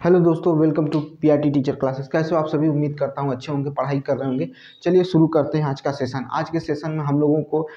Hello दोस्तों, welcome to PRT teacher classes. कैसे हो आप सभी? उम्मीद करता हूँ अच्छे होंगे, पढ़ाई कर रहे होंगे। चलिए शुरू करते हैं आज का सेशन। आज के सेशन में हम लोगों को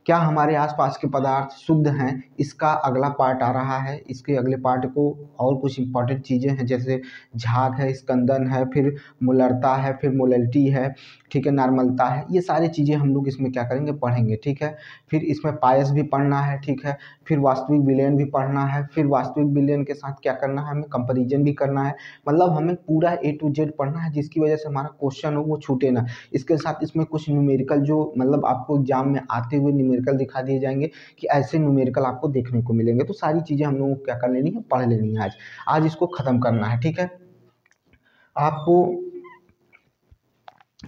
क्या हमारे आसपास के पदार्थ शुद्ध हैं, इसका अगला पार्ट आ रहा है। इसके अगले पार्ट को और कुछ इंपॉर्टेंट चीज़ें हैं, जैसे झाग है, स्कंदन है, फिर मोलरता है, फिर मोलैलिटी है, ठीक है, नॉर्मलता है। ये सारी चीज़ें हम लोग इसमें क्या करेंगे, पढ़ेंगे, ठीक है। फिर इसमें पायस भी पढ़ना है, ठीक है। फिर वास्तविक विलयन भी पढ़ना है। फिर वास्तविक विलयन के साथ क्या करना है, हमें कंपैरिजन भी करना है। मतलब हमें पूरा A to Z पढ़ना है, जिसकी वजह से हमारा क्वेश्चन हो वो छूटे ना। इसके साथ इसमें कुछ न्यूमेरिकल जो मतलब आपको एग्जाम में आते हुए न्यूमेरिकल दिखा दिए जाएंगे कि ऐसे न्यूमेरिकल आपको देखने को मिलेंगे। तो सारी चीज़ें हम लोगों को क्या कर लेनी है, पढ़ लेनी है। आज इसको ख़त्म करना है, ठीक है। आपको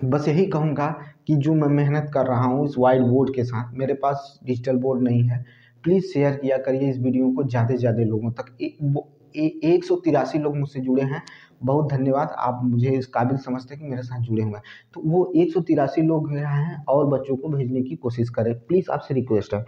बस यही कहूँगा कि जो मैं मेहनत कर रहा हूँ इस वाइट बोर्ड के साथ, मेरे पास डिजिटल बोर्ड नहीं है। प्लीज़ शेयर किया करिए इस वीडियो को ज़्यादा से ज़्यादा लोगों तक। 183 लोग मुझसे जुड़े हैं, बहुत धन्यवाद। आप मुझे इस काबिल समझते हैं कि मेरे साथ जुड़े हुए हैं। तो वो 183 लोग हैं और बच्चों को भेजने की कोशिश करें, प्लीज़, आपसे रिक्वेस्ट है।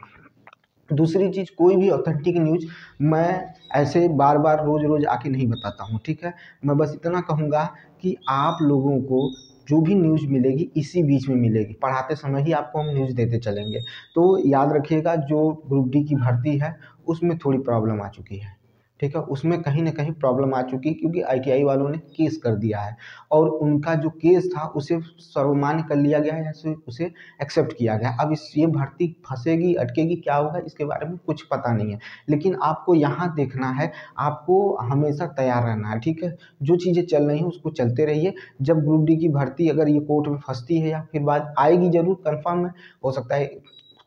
दूसरी चीज़, कोई भी ऑथेंटिक न्यूज़ मैं ऐसे बार बार रोज़ रोज़ आके नहीं बताता हूँ, ठीक है। मैं बस इतना कहूँगा कि आप लोगों को जो भी न्यूज़ मिलेगी इसी बीच में मिलेगी, पढ़ाते समय ही आपको हम न्यूज़ देते चलेंगे। तो याद रखिएगा, जो ग्रुप डी की भर्ती है उसमें थोड़ी प्रॉब्लम आ चुकी है, ठीक है। उसमें कहीं ना कहीं प्रॉब्लम आ चुकी है, क्योंकि आईटीआई वालों ने केस कर दिया है और उनका जो केस था उसे सर्वमान्य कर लिया गया है, या उसे एक्सेप्ट किया गया। अब इस ये भर्ती फंसेगी, अटकेगी, क्या होगा इसके बारे में कुछ पता नहीं है। लेकिन आपको यहाँ देखना है, आपको हमेशा तैयार रहना है, ठीक है। जो चीज़ें चल रही हैं उसको चलते रहिए। जब ग्रुप डी की भर्ती अगर ये कोर्ट में फंसती है या फिर बाद आएगी, जरूर कंफर्म है, हो सकता है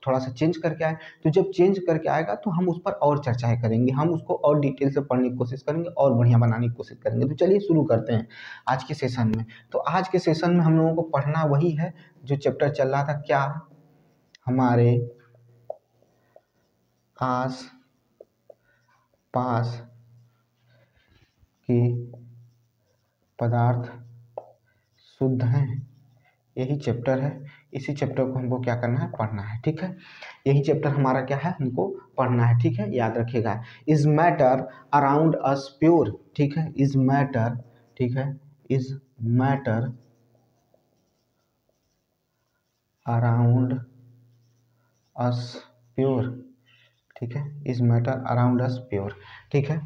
थोड़ा सा चेंज करके आए। तो जब चेंज करके आएगा तो हम उस पर और चर्चाएं करेंगे, हम उसको और डिटेल से पढ़ने की कोशिश करेंगे और बढ़िया बनाने की कोशिश करेंगे। तो चलिए शुरू करते हैं आज के सेशन में। तो आज के सेशन में हम लोगों को पढ़ना वही है जो चैप्टर चल रहा था, क्या हमारे आस पास के पदार्थ शुद्ध हैं। यही चैप्टर है। इसी चैप्टर को हमको क्या करना है, पढ़ना है, ठीक है। यही चैप्टर हमारा क्या है, हमको पढ़ना है, ठीक है। याद रखिएगा, is matter around us pure, ठीक है। इज मैटर, ठीक है, is matter around us pure, ठीक है। Is matter around us pure, ठीक है,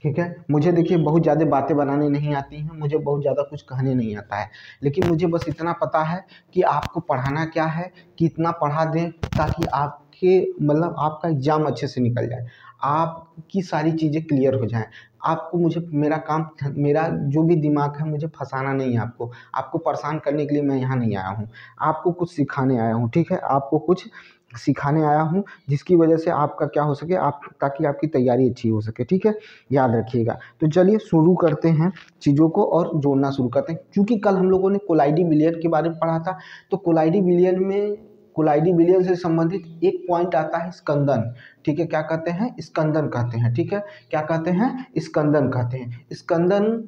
ठीक है। मुझे देखिए बहुत ज़्यादा बातें बनाने नहीं आती हैं, मुझे बहुत ज़्यादा कुछ कहने नहीं आता है, लेकिन मुझे बस इतना पता है कि आपको पढ़ाना क्या है, कि इतना पढ़ा दें ताकि आपके मतलब आपका एग्ज़ाम अच्छे से निकल जाए, आपकी सारी चीज़ें क्लियर हो जाएं। आपको मुझे मेरा काम, मेरा जो भी दिमाग है, मुझे फंसाना नहीं है। आपको आपको परेशान करने के लिए मैं यहाँ नहीं आया हूँ, आपको कुछ सिखाने आया हूँ, ठीक है। आपको कुछ सिखाने आया हूँ, जिसकी वजह से आपका क्या हो सके, आप ताकि आपकी तैयारी अच्छी हो सके, ठीक है। याद रखिएगा। तो चलिए शुरू करते हैं चीज़ों को और जोड़ना शुरू करते हैं। क्योंकि कल हम लोगों ने कोलाइडी विलयन के बारे में पढ़ा था, तो कोलाइडी विलयन में, कोलाइडी विलयन से संबंधित एक पॉइंट आता है स्कंदन, ठीक है। क्या कहते हैं, स्कंदन कहते हैं, ठीक है। क्या कहते हैं, स्कंदन कहते हैं। स्कंदन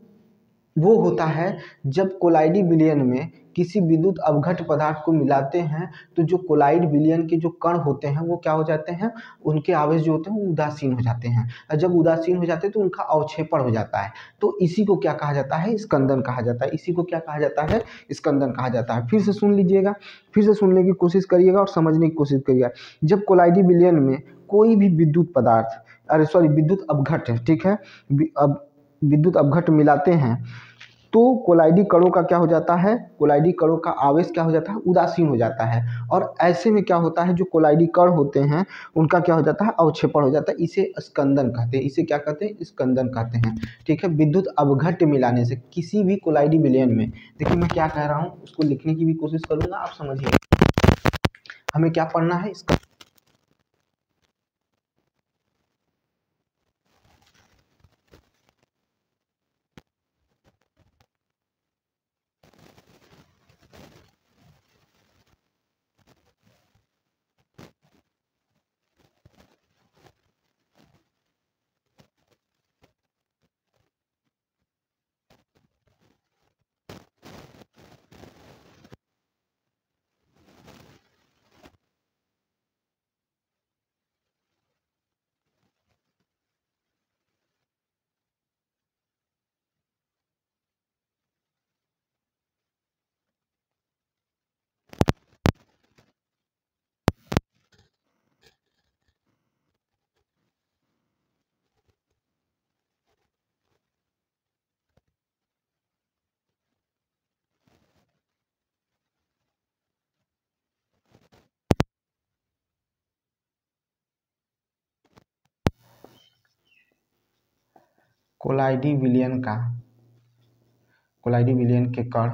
वो होता है जब कोलाइडी विलयन में किसी विद्युत अवघट पदार्थ को मिलाते हैं, तो जो कोलाइड विलयन के जो कण होते हैं वो क्या हो जाते हैं, उनके आवेश जो होते हैं वो उदासीन हो जाते हैं, और जब उदासीन हो जाते हैं तो उनका अवक्षेपण हो जाता है। तो इसी को क्या कहा जाता है, स्कंदन कहा जाता है। इसी को क्या कहा जाता है, स्कंदन कहा जाता है। फिर से सुन लीजिएगा, फिर से सुनने की कोशिश करिएगा और समझने की कोशिश करिएगा। जब कोलाइडी विलयन में कोई भी विद्युत पदार्थ, अरे सॉरी, विद्युत अवघट है, ठीक है, अब विद्युत अवघट मिलाते हैं, तो कोलाइडी कणों का क्या हो जाता है, कोलाइडी कणों का आवेश क्या हो जाता है, उदासीन हो जाता है। और ऐसे में क्या होता है, जो कोलाइडी कण होते हैं उनका क्या हो जाता है, अवक्षेपण हो जाता है। इसे स्कंदन कहते हैं। इसे क्या कहते हैं, स्कंदन कहते हैं, ठीक है। विद्युत अवघट मिलाने से किसी भी कोलाइडी विलयन में, देखिए मैं क्या कह रहा हूँ उसको लिखने की भी कोशिश करूंगा, आप समझिए। हमें क्या पढ़ना है, इसका कोलाइडी विलयन का कोलाइडी विलयन के कण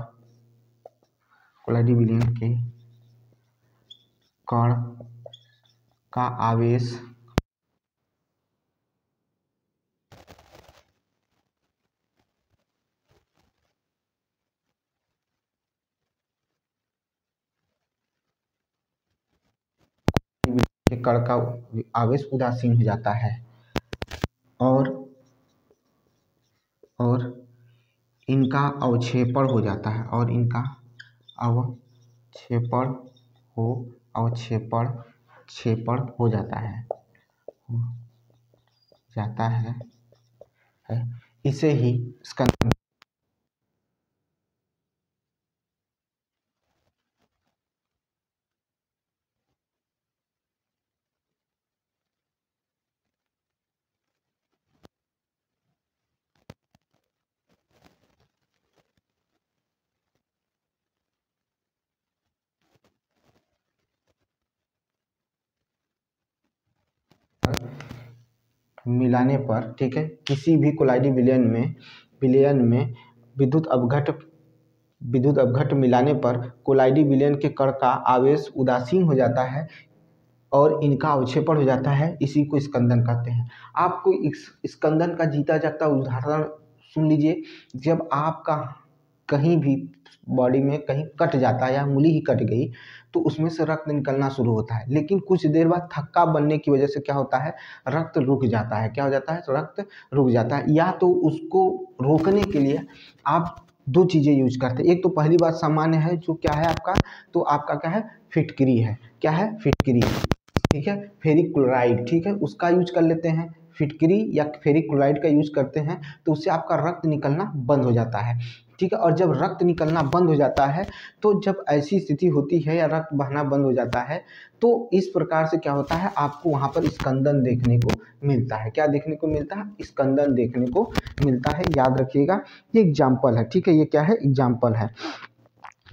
का आवेश के कण का आवेश उदासीन हो जाता है और इनका अवक्षेपण हो जाता है अवक्षेपण हो जाता है इसे ही स्कंदन मिलाने पर, ठीक है, किसी भी कोलाइडी विलयन में विद्युत अपघट्ट मिलाने पर कोलाइडी विलयन के कण का आवेश उदासीन हो जाता है और इनका अवक्षेपण हो जाता है। इसी को स्कंदन कहते हैं। आपको स्कंदन का जीता जागता उदाहरण सुन लीजिए। जब आपका कहीं भी बॉडी में कहीं कट जाता है या उंगली ही कट गई तो उसमें से रक्त निकलना शुरू होता है, लेकिन कुछ देर बाद थक्का बनने की वजह से क्या होता है, रक्त रुक जाता है। क्या हो जाता है? रक्त रुक जाता है। या तो उसको रोकने के लिए आप दो चीज़ें यूज करते हैं। एक तो पहली बात सामान्य है, जो क्या है आपका, तो आपका क्या है, फिटकरी है। क्या है? फिटकरी, ठीक है, फेरिक क्लोराइड, ठीक है, उसका यूज कर लेते हैं। फिटकरी या फेरिक क्लोराइड का यूज करते हैं तो उससे आपका रक्त निकलना बंद हो जाता है, ठीक है। और जब रक्त निकलना बंद हो जाता है, तो जब ऐसी स्थिति होती है या रक्त बहना बंद हो जाता है, तो इस प्रकार से क्या होता है, आपको वहाँ पर स्कंदन देखने को मिलता है। क्या देखने को मिलता है? स्कंदन देखने को मिलता है। याद रखिएगा, ये एग्जाम्पल है, ठीक है, ये क्या है, एग्जाम्पल है,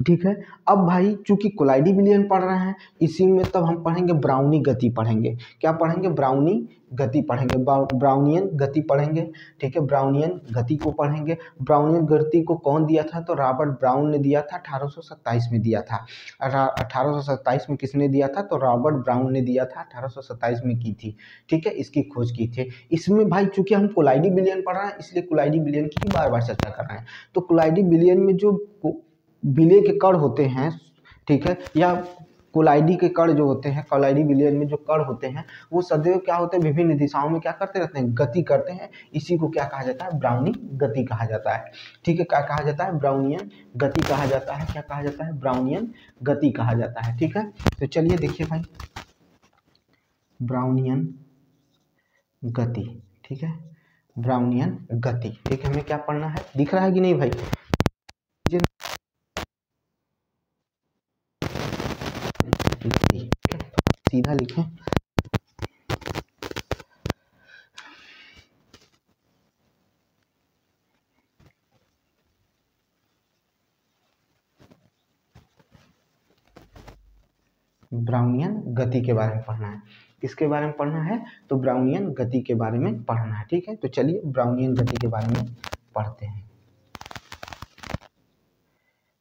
ठीक है। अब भाई चूंकि कोलाइडी विलयन पढ़ रहे हैं, इसी में तब हम पढ़ेंगे ब्राउनी गति पढ़ेंगे। क्या पढ़ेंगे? ब्राउनी गति पढ़ेंगे, ब्राउनियन गति पढ़ेंगे, ठीक है। ब्राउनियन गति को पढ़ेंगे। ब्राउनियन गति को कौन दिया था? तो रॉबर्ट ब्राउन ने दिया था, 1827 में दिया था। 1827 में किसने दिया था? तो रॉबर्ट ब्राउन ने दिया था, 1827 में की थी, ठीक है, इसकी खोज की थी। इसमें भाई चूंकि हम कोलाइडी विलयन पढ़ रहे हैं, इसलिए कोलाइडी विलयन की बार बार चर्चा कर रहे हैं। तो कोलाइडी विलयन में जो विलय के कण होते हैं, ठीक है, या कोलाइडी के कण जो होते हैं, कोलाइडी विलयन में जो कण होते हैं, वो सदैव क्या होते हैं, विभिन्न दिशाओं में क्या करते रहते हैं, गति करते हैं। इसी को क्या कहा जाता है? ब्राउनी गति कहा जाता है, ठीक है। क्या कहा जाता है? ब्राउनियन गति कहा जाता है। क्या कहा जाता है? ब्राउनियन गति कहा जाता है, ठीक है। तो चलिए देखिए भाई, ब्राउनियन गति, ठीक है, ब्राउनियन गति, ठीक है। हमें क्या पढ़ना है, दिख रहा है कि नहीं भाई? सीधा लिखें, ब्राउनियन गति के बारे में पढ़ना है। किसके बारे में पढ़ना है? तो ब्राउनियन गति के बारे में पढ़ना है, ठीक है। तो चलिए ब्राउनियन गति के बारे में पढ़ते हैं,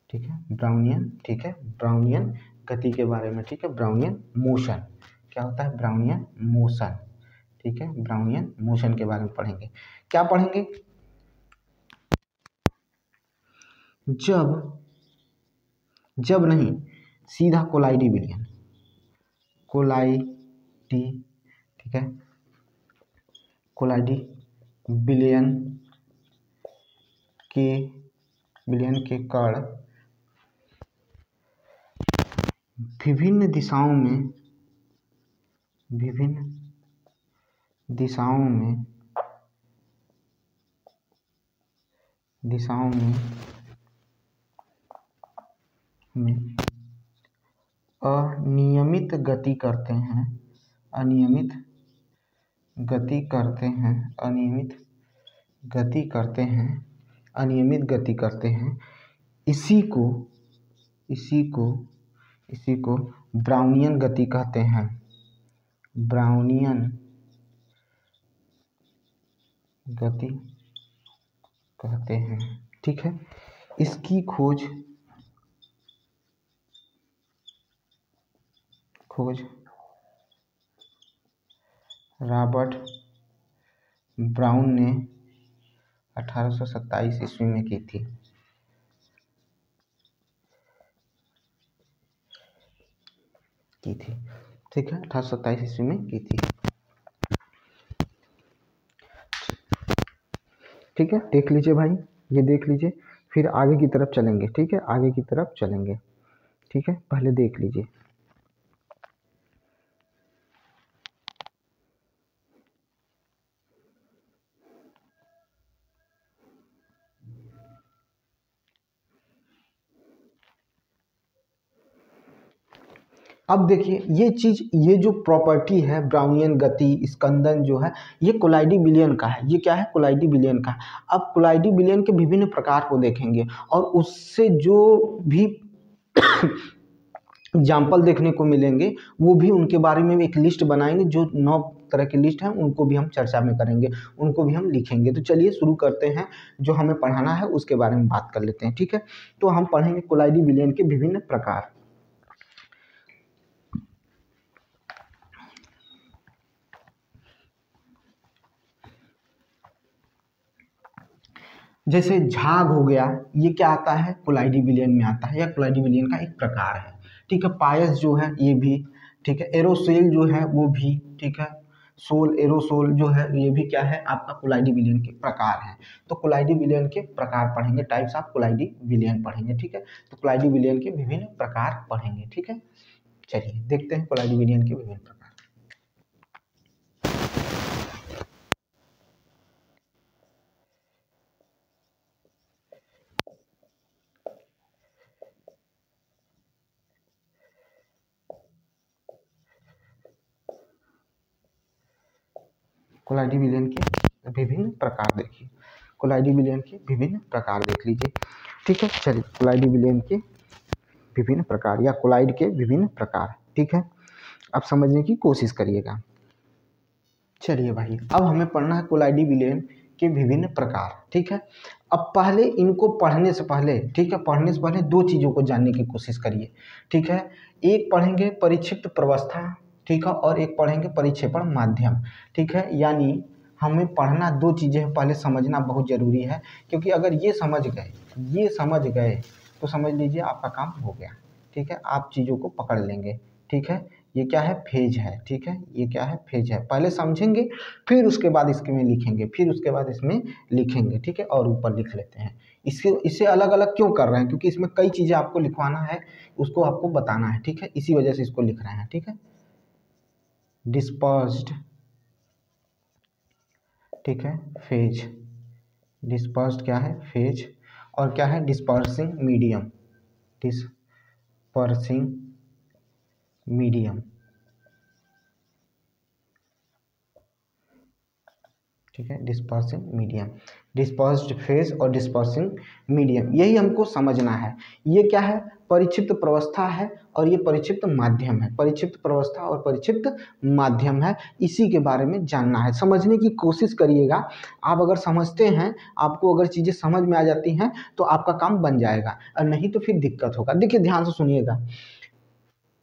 ठीक है। ब्राउनियन, ठीक है, ब्राउनियन गति के बारे में, ठीक है। ब्राउनियन मोशन, क्या होता है? ब्राउनियन मोशन, ठीक है, ब्राउनियन मोशन के बारे में पढ़ेंगे। क्या पढ़ेंगे? जब नहीं, सीधा कोलाइडी विलयन, कोलाइडी, ठीक है, कोलाइडी विलयन के कण विभिन्न दिशाओं में अनियमित गति करते हैं, अनियमित गति करते हैं। इसी को ब्राउनियन गति कहते हैं। ब्राउनियन गति कहते हैं। ठीक है, इसकी खोज रॉबर्ट ब्राउन ने 1827 ईस्वी में की थी। ठीक है, 1827 ईस्वी में की थी। ठीक है, देख लीजिए भाई, ये देख लीजिए, फिर आगे की तरफ चलेंगे। ठीक है, आगे की तरफ चलेंगे। ठीक है, पहले देख लीजिए। अब देखिए ये चीज़, ये जो प्रॉपर्टी है ब्राउनियन गति, स्कंदन जो है, ये कोलाइडी विलयन का है। ये क्या है? कोलाइडी विलयन का। अब कोलाइडी विलयन के विभिन्न प्रकार को देखेंगे और उससे जो भी एग्जाम्पल देखने को मिलेंगे वो भी उनके बारे में एक लिस्ट बनाएंगे। जो 9 तरह की लिस्ट है उनको भी हम चर्चा में करेंगे, उनको भी हम लिखेंगे। तो चलिए शुरू करते हैं, जो हमें पढ़ाना है उसके बारे में बात कर लेते हैं। ठीक है, तो हम पढ़ेंगे कोलाइडी विलयन के विभिन्न प्रकार। जैसे झाग हो गया, ये क्या आता है? कोलाइडी विलयन में आता है, या कोलाइडी विलयन का एक प्रकार है। ठीक है, पायस जो है ये भी। ठीक है, एरोसोल जो है वो भी। ठीक है, एरोसोल जो है ये भी क्या है? आपका कोलाइडी विलयन के प्रकार है। तो कोलाइडी विलयन के प्रकार पढ़ेंगे, टाइप्स ऑफ कोलाइडी विलयन पढ़ेंगे। ठीक है, तो कोलाइडी विलयन के विभिन्न प्रकार पढ़ेंगे। ठीक है, चलिए देखते हैं कोलाइडी विलयन के विभिन्न प्रकार। कोलाइडी विलयन के विभिन्न प्रकार देखिए, कोलाइडी विलयन के विभिन्न प्रकार देख लीजिए। ठीक है, चलिए कोलाइडी विलयन के विभिन्न प्रकार या कोलाइड के विभिन्न प्रकार। ठीक है, अब समझने की कोशिश करिएगा। चलिए भाई, अब हमें पढ़ना है कोलाइडी विलयन के विभिन्न प्रकार। ठीक है, अब पहले इनको पढ़ने से पहले, ठीक है, पढ़ने से पहले 2 चीज़ों को जानने की कोशिश करिए। ठीक है, एक पढ़ेंगे परिक्षिप्त प्रवस्था, ठीक है, और एक पढ़ेंगे परिक्षेपण माध्यम। ठीक है, यानी हमें पढ़ना 2 चीज़ें पहले समझना बहुत ज़रूरी है, क्योंकि अगर ये समझ गए तो समझ लीजिए आपका काम हो गया। ठीक है, आप चीज़ों को पकड़ लेंगे। ठीक है, ये क्या है? फेज है। ठीक है, ये क्या है? फेज है। पहले समझेंगे, फिर उसके बाद इसमें लिखेंगे, फिर उसके बाद इसमें लिखेंगे। ठीक है, और ऊपर लिख लेते हैं। इसे अलग अलग क्यों कर रहे हैं? क्योंकि इसमें कई चीज़ें आपको लिखवाना है, उसको आपको बताना है। ठीक है, इसी वजह से इसको लिख रहे हैं। ठीक है, डिस्पर्स्ड, ठीक है, फेज। डिस्पर्स्ड क्या है? फेज। और क्या है? Dispersing medium, dispersing medium. ठीक है, डिस्पर्सिंग मीडियम, डिस्पर्स्ड फेज और डिस्पर्सिंग मीडियम, यही हमको समझना है। ये क्या है? परिक्षिप्त प्रवस्था है और ये परिक्षिप्त माध्यम है। परिक्षिप्त प्रवस्था और परिक्षिप्त माध्यम है, इसी के बारे में जानना है। समझने की कोशिश करिएगा। आप अगर समझते हैं, आपको अगर चीज़ें समझ में आ जाती हैं तो आपका काम बन जाएगा, और नहीं तो फिर दिक्कत होगा। देखिए ध्यान से सुनिएगा,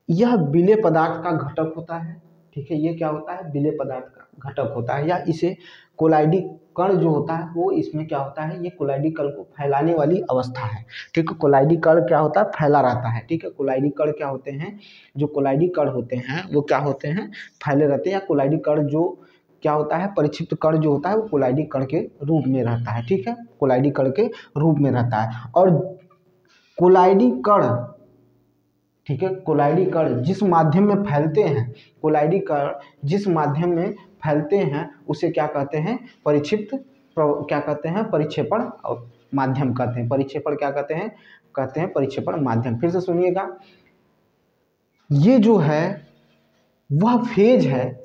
यह विलेय पदार्थ का घटक होता है। ठीक है, ये क्या होता है? विलेय पदार्थ का घटक होता है, या इसे कोलाइडी कण जो होता है वो इसमें क्या होता है? ये कोलाइडी कण को फैलाने वाली अवस्था है। ठीक है, कोलाइडी कण क्या होता है? फैला रहता है। ठीक है, कोलाइडी कण क्या होते हैं? जो कोलाइडी कण होते हैं वो क्या होते हैं? फैले रहते हैं। या कोलाइडी कण जो क्या होता है? परिक्षिप्त कण जो होता है वो कोलाइडी कण के रूप में रहता है। ठीक है, कोलाइडी कण के रूप में रहता है। और कोलाइडी कण, ठीक है, कोलाइडी कण जिस माध्यम में फैलते हैं, कोलाइडी कण जिस माध्यम में फैलते हैं उसे क्या कहते हैं? परिक्षिप्त, क्या कहते हैं? परिक्षेपण माध्यम कहते हैं। परिक्षेपण क्या कहते हैं? कहते हैं परिक्षेपण माध्यम। फिर से सुनिएगा, ये जो है वह फेज है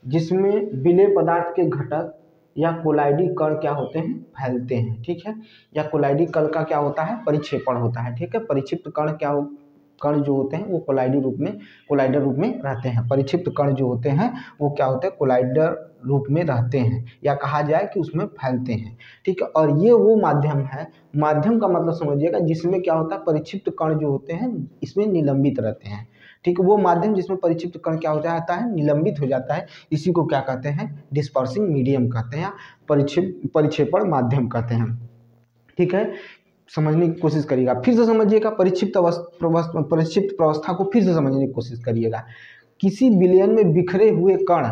जिसमें विलेय पदार्थ के घटक या कोलाइडी कण क्या होते हैं? फैलते हैं। ठीक है, या कोलाइडी कण का क्या होता है? परिक्षेपण होता है। ठीक है, परिक्षिप्त कण क्या कण जो होते हैं वो कोलाइडर रूप में रहते हैं। परिक्षिप्त कण जो होते हैं वो क्या होते हैं, कोलाइडर रूप में रहते हैं, या कहा जाए कि उसमें फैलते हैं। ठीक है, और ये वो माध्यम है, माध्यम का मतलब समझिएगा जिसमें क्या होता है, परिक्षिप्त कण जो होते हैं इसमें निलंबित रहते हैं। ठीक है, वो माध्यम जिसमें परिक्षिप्त कण क्या हो जाता है, निलंबित हो जाता है, इसी को क्या कहते हैं, डिस्पर्सिंग मीडियम कहते हैं या परिक्षेपण माध्यम कहते हैं। ठीक है, समझने की कोशिश करिएगा, फिर से समझिएगा, परिक्षिप्त प्रवस्था को फिर से समझने की कोशिश करिएगा। किसी विलयन में बिखरे हुए कण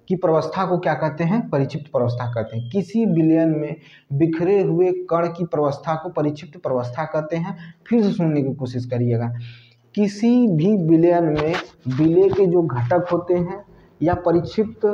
की प्रवस्था को क्या कहते हैं, परिक्षिप्त प्रवस्था कहते हैं। किसी विलयन में बिखरे हुए कण की प्रवस्था को परिक्षिप्त प्रवस्था कहते हैं। फिर से सुनने की कोशिश करिएगा, किसी भी विलयन में विलय के जो घटक होते हैं या परिक्षिप्त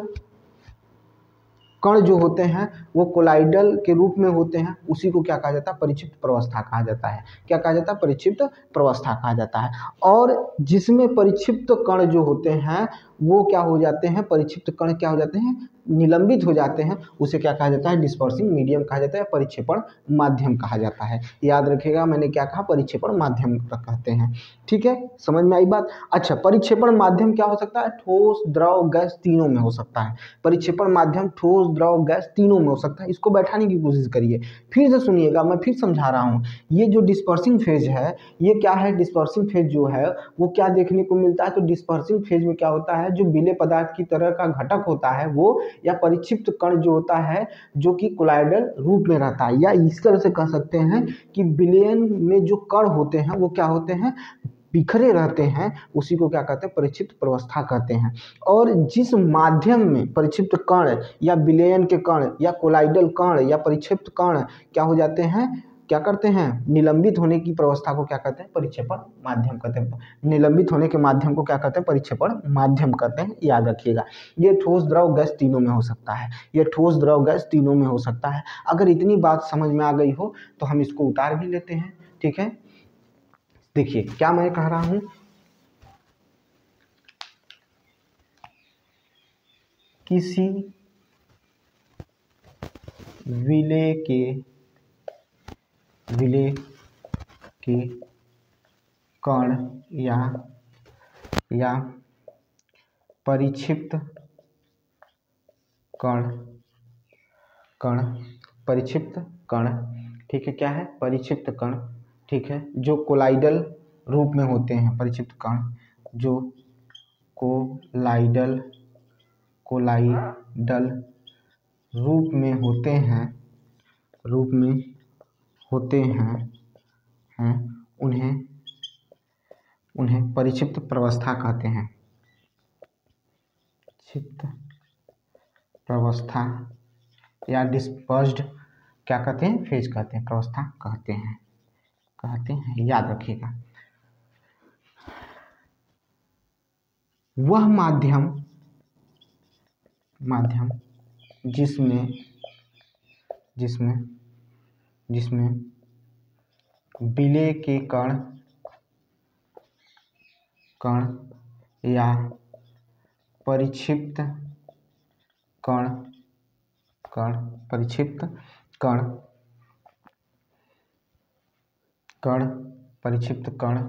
कण जो होते हैं वो कोलाइडल के रूप में होते हैं, उसी को क्या कहा जाता है, परिक्षिप्त प्रवस्था कहा जाता है। क्या कहा जाता है, परिक्षिप्त प्रवस्था कहा जाता है। और जिसमें परिक्षिप्त कण जो होते हैं वो क्या हो जाते हैं, परिक्षिप्त कण क्या हो जाते हैं, निलंबित हो जाते हैं, उसे क्या कहा जाता है, डिस्पर्सिंग मीडियम कहा जाता है, परिक्षेपण माध्यम कहा जाता है। याद रखिएगा, मैंने क्या कहा, परिक्षेपण माध्यम कहते हैं। ठीक है, समझ में आई बात। अच्छा, परिक्षेपण माध्यम क्या हो सकता है, ठोस, द्रव, गैस तीनों में हो सकता है। परिक्षेपण माध्यम ठोस, द्रव, गैस तीनों में हो सकता है। इसको बैठाने की कोशिश करिए, फिर से सुनिएगा, मैं फिर समझा रहा हूँ। ये जो डिस्पर्सिंग फेज है, ये क्या है, डिस्पर्सिंग फेज जो है वो क्या देखने को मिलता है, तो डिस्पर्सिंग फेज में क्या होता है, जो विलय पदार्थ की तरह का घटक होता है वो, या परिक्षिप्त कण जो होता है जो कि कोलाइडल रूप में रहता है, या इस तरह से कह सकते हैं कि विलयन में जो कण होते हैं वो क्या होते हैं, बिखरे रहते हैं, उसी को क्या कहते हैं, परिक्षिप्त प्रवस्था कहते हैं। और जिस माध्यम में परिक्षिप्त कण या विलयन के कण या कोलाइडल कण या परिक्षिप्त कण क्या हो जाते हैं, क्या करते हैं, निलंबित होने की प्रवस्था को क्या कहते हैं, परिक्षेपण माध्यम कहते हैं। निलंबित होने के माध्यम को क्या कहते हैं, परिक्षेपण माध्यम कहते हैं। याद रखिएगा, ये ठोस, द्रव, गैस तीनों में हो सकता है, ये ठोस, द्रव, गैस तीनों में हो सकता है। अगर इतनी बात समझ में आ गई हो तो हम इसको उतार भी लेते हैं। ठीक है, देखिए क्या मैं कह रहा हूं, किसी विलय के कण या परिक्षिप्त कण, ठीक है, क्या है, परिक्षिप्त कण, ठीक है, जो कोलाइडल रूप में होते हैं, परिक्षिप्त कण जो कोलाइडल रूप में होते हैं, उन्हें परिक्षिप्त प्रवस्था कहते हैं। क्षिप्त प्रवस्था या डिस्पर्स्ड क्या कहते हैं, फेज कहते हैं, प्रवस्था कहते हैं। याद रखिएगा, वह माध्यम जिसमें विलय के कण या परिक्षिप्त कण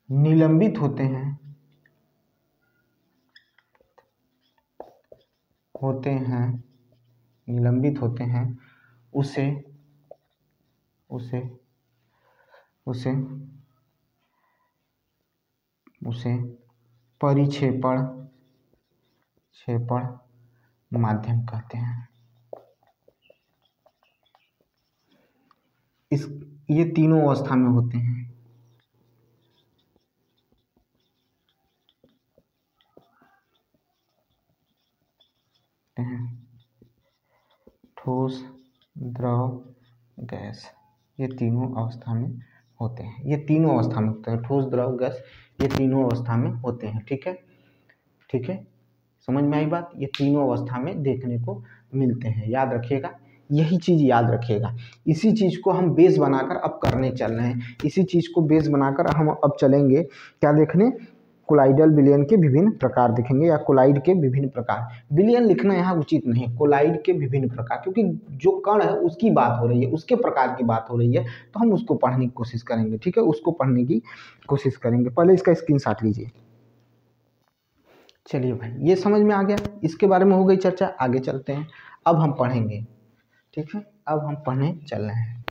निलंबित होते हैं, उसे परिक्षेपण माध्यम कहते हैं। ये तीनों अवस्था में होते हैं। ठोस, द्रव, गैस, ये तीनों अवस्था में होते हैं। ये तीनों अवस्था में होते हैं, ठोस, द्रव, गैस, ये तीनों अवस्था में होते हैं। ठीक है, समझ में आई बात। ये तीनों अवस्था में देखने को मिलते हैं। याद रखिएगा, यही चीज़ याद रखिएगा। इसी चीज़ को हम बेस बनाकर अब करने चल रहे हैं। इसी चीज़ को बेस बनाकर हम अब चलेंगे क्या देखने, कोलाइडल विलयन के विभिन्न प्रकार देखेंगे, या कोलाइड के विभिन्न प्रकार। विलयन लिखना यहाँ उचित नहीं है, कोलाइड के विभिन्न प्रकार, क्योंकि जो कण है उसकी बात हो रही है, उसके प्रकार की बात हो रही है, तो हम उसको पढ़ने की कोशिश करेंगे। ठीक है, उसको पढ़ने की कोशिश करेंगे। पहले इसका स्क्रीनशॉट लीजिए। चलिए भाई, ये समझ में आ गया, इसके बारे में हो गई चर्चा। आगे चलते हैं, अब हम पढ़ेंगे। ठीक है, अब हम पढ़ने चल रहे हैं।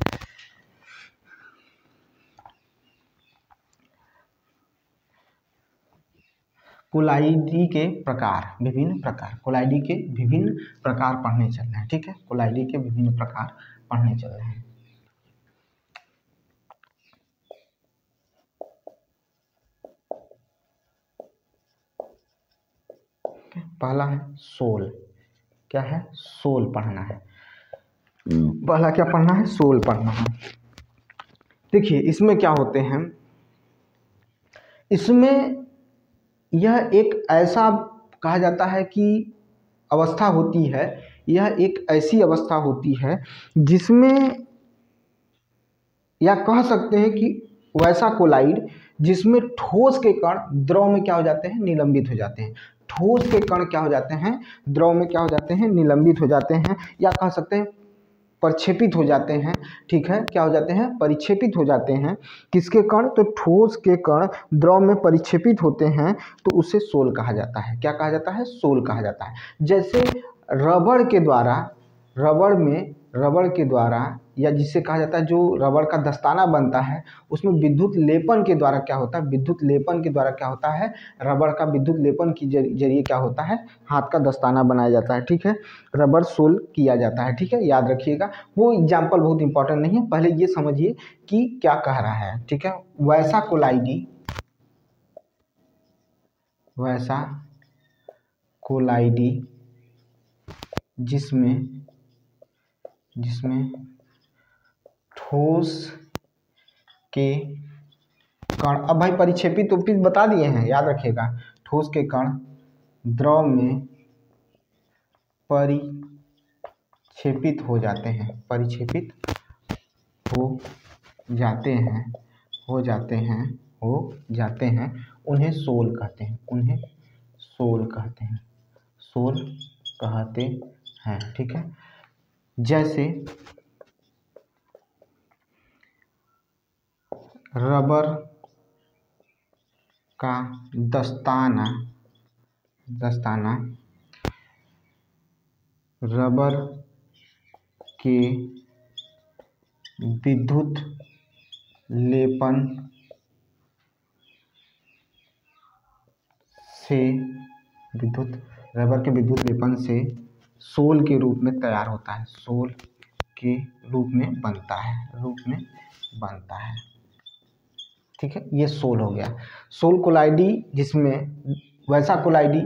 कोलाइडी के प्रकार, विभिन्न प्रकार, कोलाइडी के विभिन्न प्रकार पढ़ने चल रहे हैं। ठीक है, कोलाइडी के विभिन्न प्रकार पढ़ने चल रहे हैं। पहला है सोल। क्या है? सोल पढ़ना है। पहला क्या पढ़ना है? सोल पढ़ना है। देखिए इसमें क्या होते हैं, इसमें यह एक ऐसा कहा जाता है कि अवस्था होती है, यह एक ऐसी अवस्था होती है जिसमें, या कह सकते हैं कि वैसा कोलाइड जिसमें ठोस के कण द्रव में क्या हो जाते हैं? निलंबित हो जाते हैं। ठोस के कण क्या हो जाते हैं? द्रव में क्या हो जाते हैं? निलंबित हो जाते हैं, या कह सकते हैं परिक्षेपित हो जाते हैं। ठीक है, क्या हो जाते हैं? परिक्षेपित हो जाते हैं। किसके कण? तो ठोस के कण द्रव में परिक्षेपित होते हैं, तो उसे सोल कहा जाता है। क्या कहा जाता है? सोल कहा जाता है। जैसे रबड़ के द्वारा, रबड़ के द्वारा, या जिससे कहा जाता है जो रबड़ का दस्ताना बनता है, उसमें विद्युत लेपन के द्वारा क्या होता है? विद्युत लेपन के द्वारा क्या होता है? रबड़ का विद्युत लेपन के जरिए क्या होता है? हाथ का दस्ताना बनाया जाता है। ठीक है, रबड़ सोल किया जाता है। ठीक है, याद रखिएगा। वो एग्जाम्पल बहुत इंपॉर्टेंट नहीं है, पहले ये समझिए कि क्या कह रहा है। ठीक है, वैसा कोलाइडी जिसमें ठोस के कण, अब भाई परिक्षेपित तो फिर बता दिए हैं, याद रखिएगा। ठोस के कण द्रव में परिक्षेपित हो जाते हैं, परिक्षेपित हो जाते हैं, उन्हें सोल कहते हैं, सोल कहते हैं। ठीक है, जैसे रबर का दस्ताना रबर के विद्युत लेपन से सोल के रूप में तैयार होता है, सोल के रूप में बनता है। ठीक है, ये सोल हो गया। सोल कोलाइडी जिसमें, वैसा कोलाइडी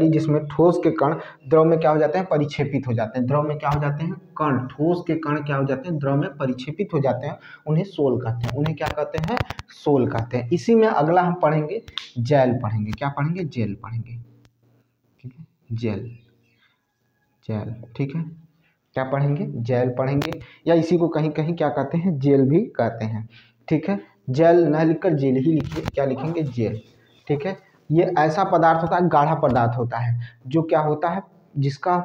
जिसमें ठोस के कण द्रव में क्या हो जाते हैं? परिक्षेपित हो जाते हैं। द्रव में क्या हो जाते हैं? कण, ठोस के कण क्या हो जाते हैं? द्रव में परिक्षेपित हो जाते हैं, उन्हें सोल कहते हैं। उन्हें क्या कहते हैं? सोल कहते हैं। इसी में अगला हम पढ़ेंगे जेल पढ़ेंगे। क्या पढ़ेंगे? जेल पढ़ेंगे। ठीक है, जेल। ठीक है, क्या पढ़ेंगे? जेल पढ़ेंगे, या इसी को कहीं कहीं क्या कहते हैं? जेल भी कहते हैं। ठीक है, जेल न लिखकर जेल ही लिखिए। क्या लिखेंगे? जेल। ठीक है, ये ऐसा पदार्थ होता है, गाढ़ा पदार्थ होता है, जो क्या होता है, जिसका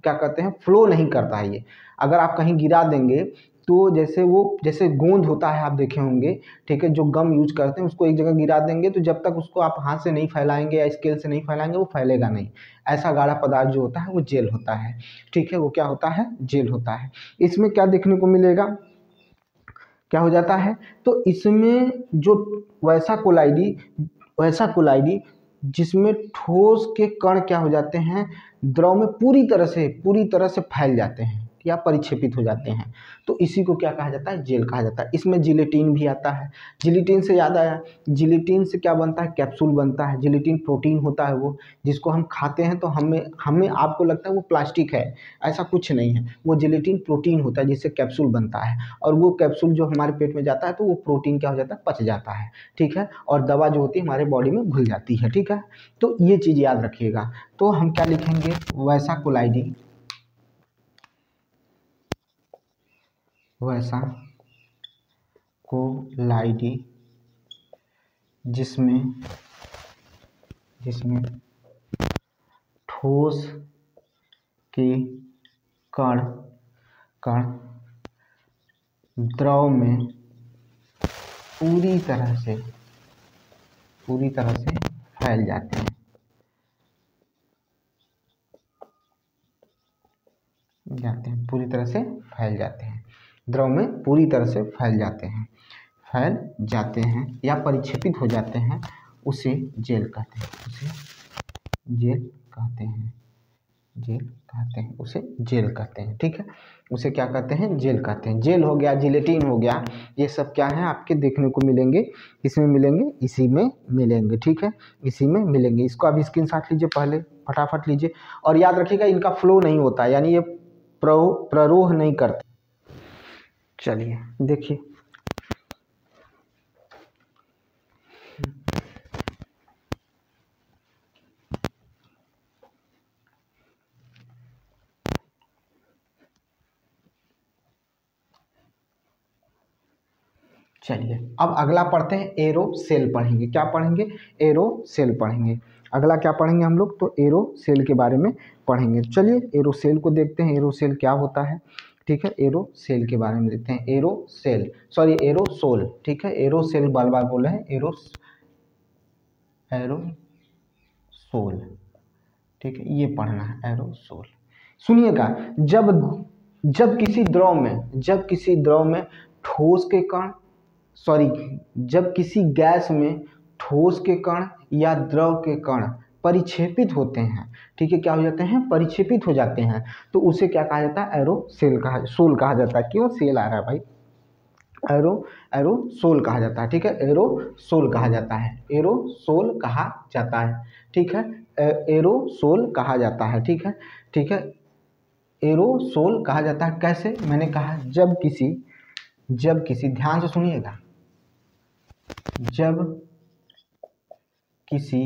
क्या कहते हैं? फ्लो नहीं करता है ये। अगर आप कहीं गिरा देंगे तो जैसे गोंद होता है, आप देखे होंगे। ठीक है, जो गम यूज करते हैं, उसको एक जगह गिरा देंगे तो जब तक उसको आप हाथ से नहीं फैलाएंगे या स्केल से नहीं फैलाएंगे, वो फैलेगा नहीं। ऐसा गाढ़ा पदार्थ जो होता है वो जेल होता है। ठीक है, वो क्या होता है? जेल होता है। इसमें क्या देखने को मिलेगा? क्या हो जाता है? तो इसमें जो वैसा कोलाइडी जिसमें ठोस के कण क्या हो जाते हैं? द्रव में पूरी तरह से फैल जाते हैं या परिक्षेपित हो जाते हैं, तो इसी को क्या कहा जाता है? जेल कहा जाता है। इसमें जिलेटिन भी आता है। जिलेटिन से याद आया, जिलेटिन से क्या बनता है? कैप्सूल बनता है। जिलेटिन प्रोटीन होता है वो, जिसको हम खाते हैं तो हमें आपको लगता है वो प्लास्टिक है, ऐसा कुछ नहीं है। वो जिलेटिन प्रोटीन होता है जिससे कैप्सूल बनता है, और वो कैप्सूल जो हमारे पेट में जाता है तो वो प्रोटीन क्या हो जाता है? पच जाता है। ठीक है, और दवा जो होती है हमारे बॉडी में घुल जाती है। ठीक है, तो ये चीज़ याद रखिएगा। तो हम क्या लिखेंगे? वैसा कोलाइडी जिसमें ठोस के कण द्रव में पूरी तरह से फैल जाते हैं। पूरी तरह से फैल जाते हैं, द्रव में पूरी तरह से फैल जाते हैं या परिक्षेपित हो जाते हैं, उसे जेल कहते हैं। उसे जेल कहते हैं। ठीक है, उसे क्या कहते हैं? जेल कहते हैं। जेल हो गया, जिलेटिन हो गया, ये सब क्या है आपके देखने को मिलेंगे। किसमें मिलेंगे? इसी में मिलेंगे। ठीक है, इसी में मिलेंगे। इसको आप स्क्रीनशॉट लीजिए, पहले फटाफट लीजिए और याद रखिएगा इनका फ्लो नहीं होता, यानी ये प्ररोह नहीं करते। चलिए देखिए, चलिए अब अगला पढ़ते हैं, एरोसेल पढ़ेंगे। क्या पढ़ेंगे? एरोसेल पढ़ेंगे। अगला क्या पढ़ेंगे हम लोग? तो एरोसेल के बारे में पढ़ेंगे। चलिए एरोसेल को देखते हैं, एरोसेल क्या होता है। ठीक है, एरोसेल के बारे में देखते हैं। एरोसोल। ठीक है, एरोसेल बार बार बोल रहे हैं, एरोसोल। ठीक है, ये पढ़ना है, एरोसोल। सुनिएगा, जब किसी द्रव में ठोस के कण जब किसी गैस में ठोस के कण या द्रव के कण परिक्षेपित होते हैं, ठीक है, क्या हो जाते हैं? परिक्षेपित हो जाते हैं, तो उसे क्या कहा जाता है? सोल कहा जाता है। क्यों सेल आ रहा है भाई? एरोसोल कहा जाता है। ठीक है, एरोसोल कहा जाता है। ठीक है, एरोसोल कहा जाता है। ठीक है, एरोसोल कहा जाता है। कैसे? मैंने कहा जब किसी ध्यान से सुनिएगा, जब किसी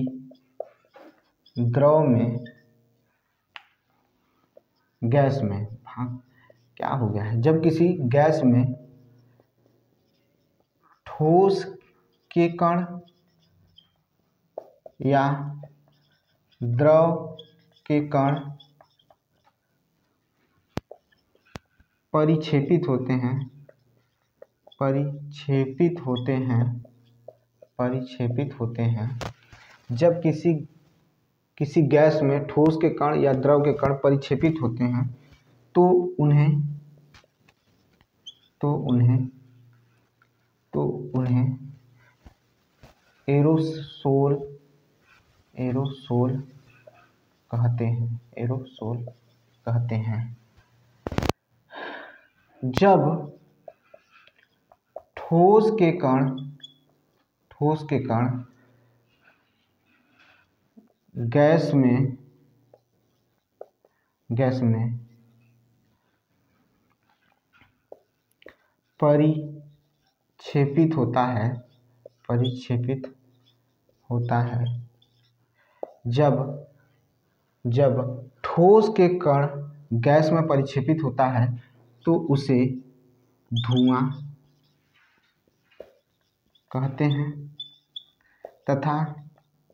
द्रव में गैस में क्या हो गया है? जब किसी गैस में ठोस के कण या द्रव के कण परिक्षेपित होते हैं, जब किसी गैस में ठोस के कण या द्रव के कण परिक्षेपित होते हैं, तो उन्हें एरोसोल कहते हैं। जब ठोस के कण गैस में परिक्षेपित होता है, जब ठोस के कण गैस में परिक्षेपित होता है, तो उसे धुआं कहते हैं, तथा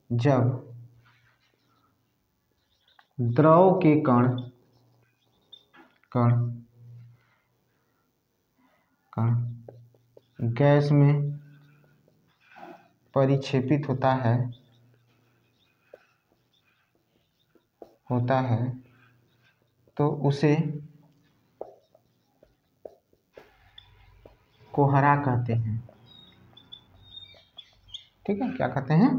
जब द्रव के कण गैस में परिक्षेपित होता है तो उसे कोहरा कहते हैं। ठीक है, क्या कहते हैं?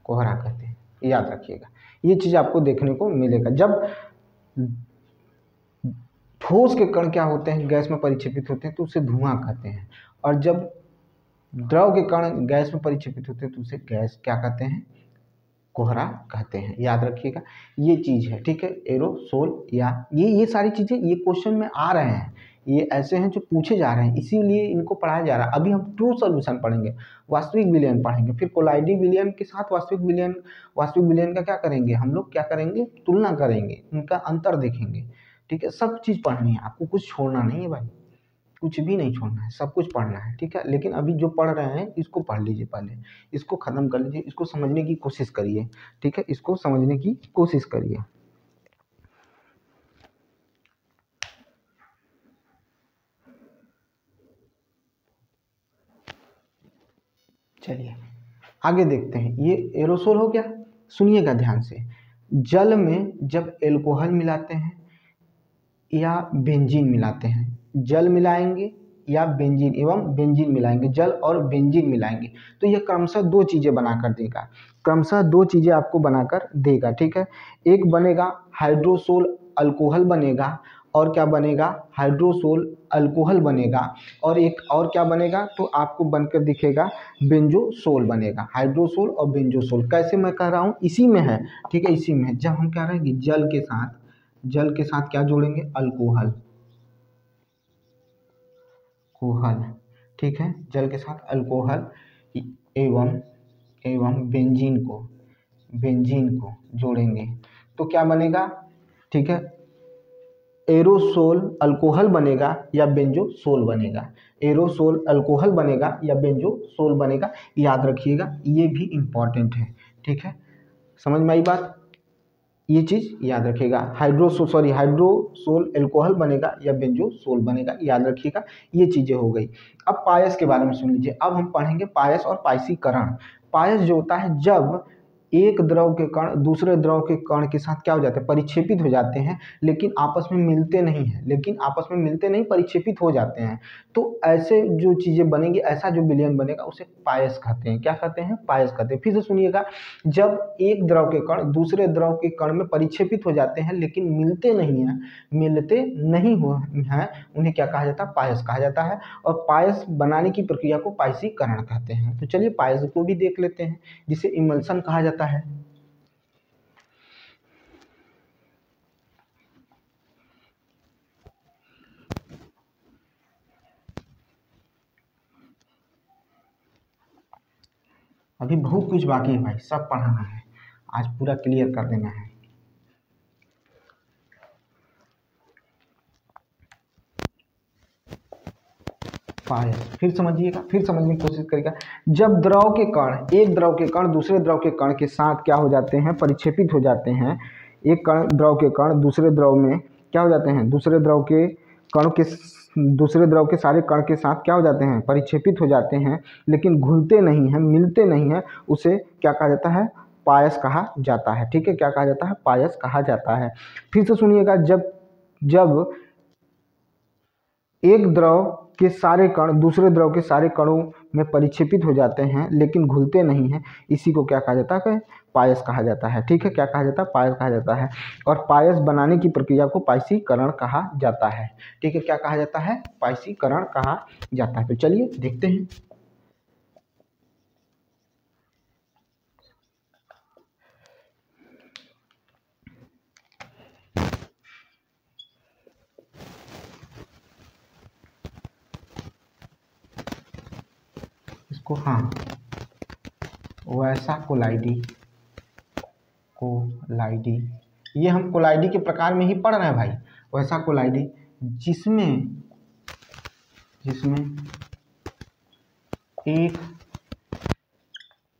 कोहरा कहते हैं। याद रखिएगा, ये चीज आपको देखने को मिलेगा। जब ठोस के कण क्या होते हैं? गैस में परिक्षेपित होते हैं, तो उसे धुआं कहते हैं, और जब द्रव के कण गैस में परिक्षेपित होते हैं तो उसे गैस क्या कहते हैं? कोहरा कहते हैं। याद रखिएगा, ये चीज है। ठीक है, एरोसोल या ये सारी चीजें ये क्वेश्चन में आ रहे हैं, ये ऐसे हैं जो पूछे जा रहे हैं, इसीलिए इनको पढ़ाया जा रहा है। अभी हम ट्रू सॉल्यूशन पढ़ेंगे, वास्तविक विलयन पढ़ेंगे, फिर कोलाइडी विलयन के साथ वास्तविक विलयन का क्या करेंगे हम लोग? क्या करेंगे? तुलना करेंगे, उनका अंतर देखेंगे। ठीक है, सब चीज़ पढ़नी है आपको, कुछ छोड़ना नहीं है भाई। कुछ भी नहीं छोड़ना है, सब कुछ पढ़ना है, ठीक है। लेकिन अभी जो पढ़ रहे हैं इसको पढ़ लीजिए, पहले इसको ख़त्म कर लीजिए, इसको समझने की कोशिश करिए, ठीक है, इसको समझने की कोशिश करिए। चलिए आगे देखते हैं। ये एरोसोल हो गया। सुनिएगा ध्यान से, जल में जब एल्कोहल मिलाते हैं या बेंजीन मिलाते हैं, जल मिलाएंगे या बेंजीन एवं बेंजीन मिलाएंगे, जल और बेंजीन मिलाएंगे, तो यह क्रमशः दो चीज़ें बनाकर देगा, क्रमशः दो चीज़ें आपको बनाकर देगा, ठीक है। एक बनेगा हाइड्रोसोल अल्कोहल बनेगा, और क्या बनेगा, हाइड्रोसोल अल्कोहल बनेगा, और एक और क्या बनेगा, तो आपको बनकर दिखेगा बेंजोसोल बनेगा। हाइड्रोसोल और बेंजोसोल कैसे मैं कह रहा हूँ, इसी में है, ठीक है, इसी में है। जब हम क्या रहेंगे, जल के साथ क्या जोड़ेंगे, अल्कोहल, कोहल, ठीक है, जल के साथ अल्कोहल एवं बेंजीन को जोड़ेंगे तो क्या बनेगा, ठीक है, एरोसोल अल्कोहल बनेगा या बेंजोसोल बनेगा, एरोसोल अल्कोहल बनेगा या बेंजोसोल बनेगा, याद रखिएगा, ये भी इम्पॉर्टेंट है, ठीक है। समझ में आई बात, ये चीज़ याद रखिएगा, हाइड्रोसोल अल्कोहल बनेगा या बेंजोसोल बनेगा, याद रखिएगा, ये चीज़ें हो गई। अब पायस के बारे में सुन लीजिए। अब हम पढ़ेंगे पायस और पायसीकरण। पायस जो होता है, जब एक द्रव के कण दूसरे द्रव के कण के साथ क्या हो जाते हैं, परिक्षेपित हो जाते हैं, लेकिन आपस में मिलते नहीं, परिक्षेपित हो जाते हैं, तो ऐसे जो चीज़ें बनेंगी, ऐसा जो विलयन बनेगा उसे पायस कहते हैं। क्या कहते हैं, पायस कहते हैं। फिर से सुनिएगा, जब एक द्रव के कण दूसरे द्रव के कण में परिक्षेपित हो जाते हैं लेकिन मिलते नहीं हैं, उन्हें क्या कहा जाता है, पायस कहा जाता है। और पायस बनाने की प्रक्रिया को पायसीकरण कहते हैं। तो चलिए पायस को भी देख लेते हैं, जिसे इमल्सन कहा जाता है। अभी बहुत कुछ बाकी है भाई, सब पढ़ाना है, आज पूरा क्लियर कर देना है। पायस फिर समझिएगा, फिर समझने की कोशिश करिएगा। जब एक द्रव के कण दूसरे द्रव के कण के साथ क्या हो जाते हैं, परिक्षेपित हो जाते हैं। एक द्रव के कण दूसरे द्रव में क्या हो जाते हैं, दूसरे द्रव के सारे कण के साथ क्या हो जाते हैं, परिक्षेपित हो जाते हैं, लेकिन घुलते नहीं हैं, मिलते नहीं हैं, उसे क्या कहा जाता है, पायस कहा जाता है, ठीक है। क्या कहा जाता है, पायस कहा जाता है। फिर से सुनिएगा, जब एक द्रव के सारे कण दूसरे द्रव के सारे कणों में परिक्षेपित हो जाते हैं लेकिन घुलते नहीं हैं, इसी को क्या कहा जाता है, पायस कहा जाता है, ठीक है। क्या कहा जाता है, पायस कहा जाता है। और पायस बनाने की प्रक्रिया को पायसीकरण कहा जाता है, ठीक है। क्या कहा जाता है, पायसीकरण कहा जाता है। तो चलिए देखते हैं। इसको हाँ, वैसा कोलाइडी, ये हम कोलाइडी के प्रकार में ही पढ़ रहे हैं भाई। वैसा कोलाइडी जिसमें एक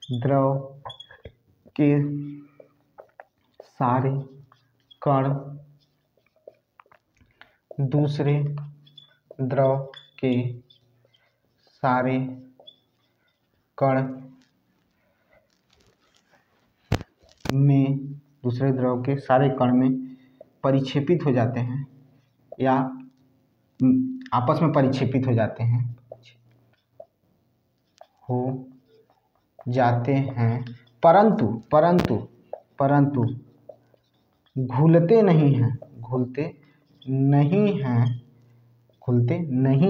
द्रव के सारे कण दूसरे द्रव के सारे कण में दूसरे द्रव के सारे कण में परिक्षेपित हो जाते हैं या आपस में परिक्षेपित हो जाते हैं, परंतु घुलते नहीं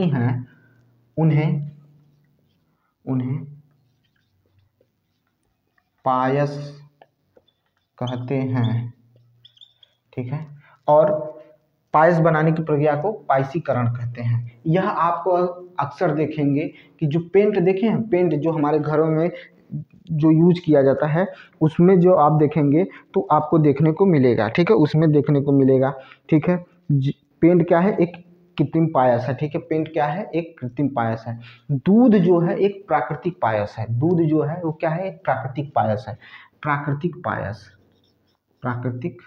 हैं, उन्हें पायस कहते हैं, ठीक है। और पायस बनाने की प्रक्रिया को पायसीकरण कहते हैं। यह आपको अक्सर देखेंगे कि जो पेंट देखे हैं, पेंट जो हमारे घरों में जो यूज किया जाता है, उसमें जो आप देखेंगे तो आपको देखने को मिलेगा, ठीक है, उसमें देखने को मिलेगा, ठीक है। पेंट क्या है, एक कृत्रिम पायस है, ठीक है। पेंट क्या है? एक कृत्रिम पायस है। दूध जो है एक प्राकृतिक पायस है। दूध जो है वो क्या है? एक प्राकृतिक पायस है। प्राकृतिक पायस, प्राकृतिक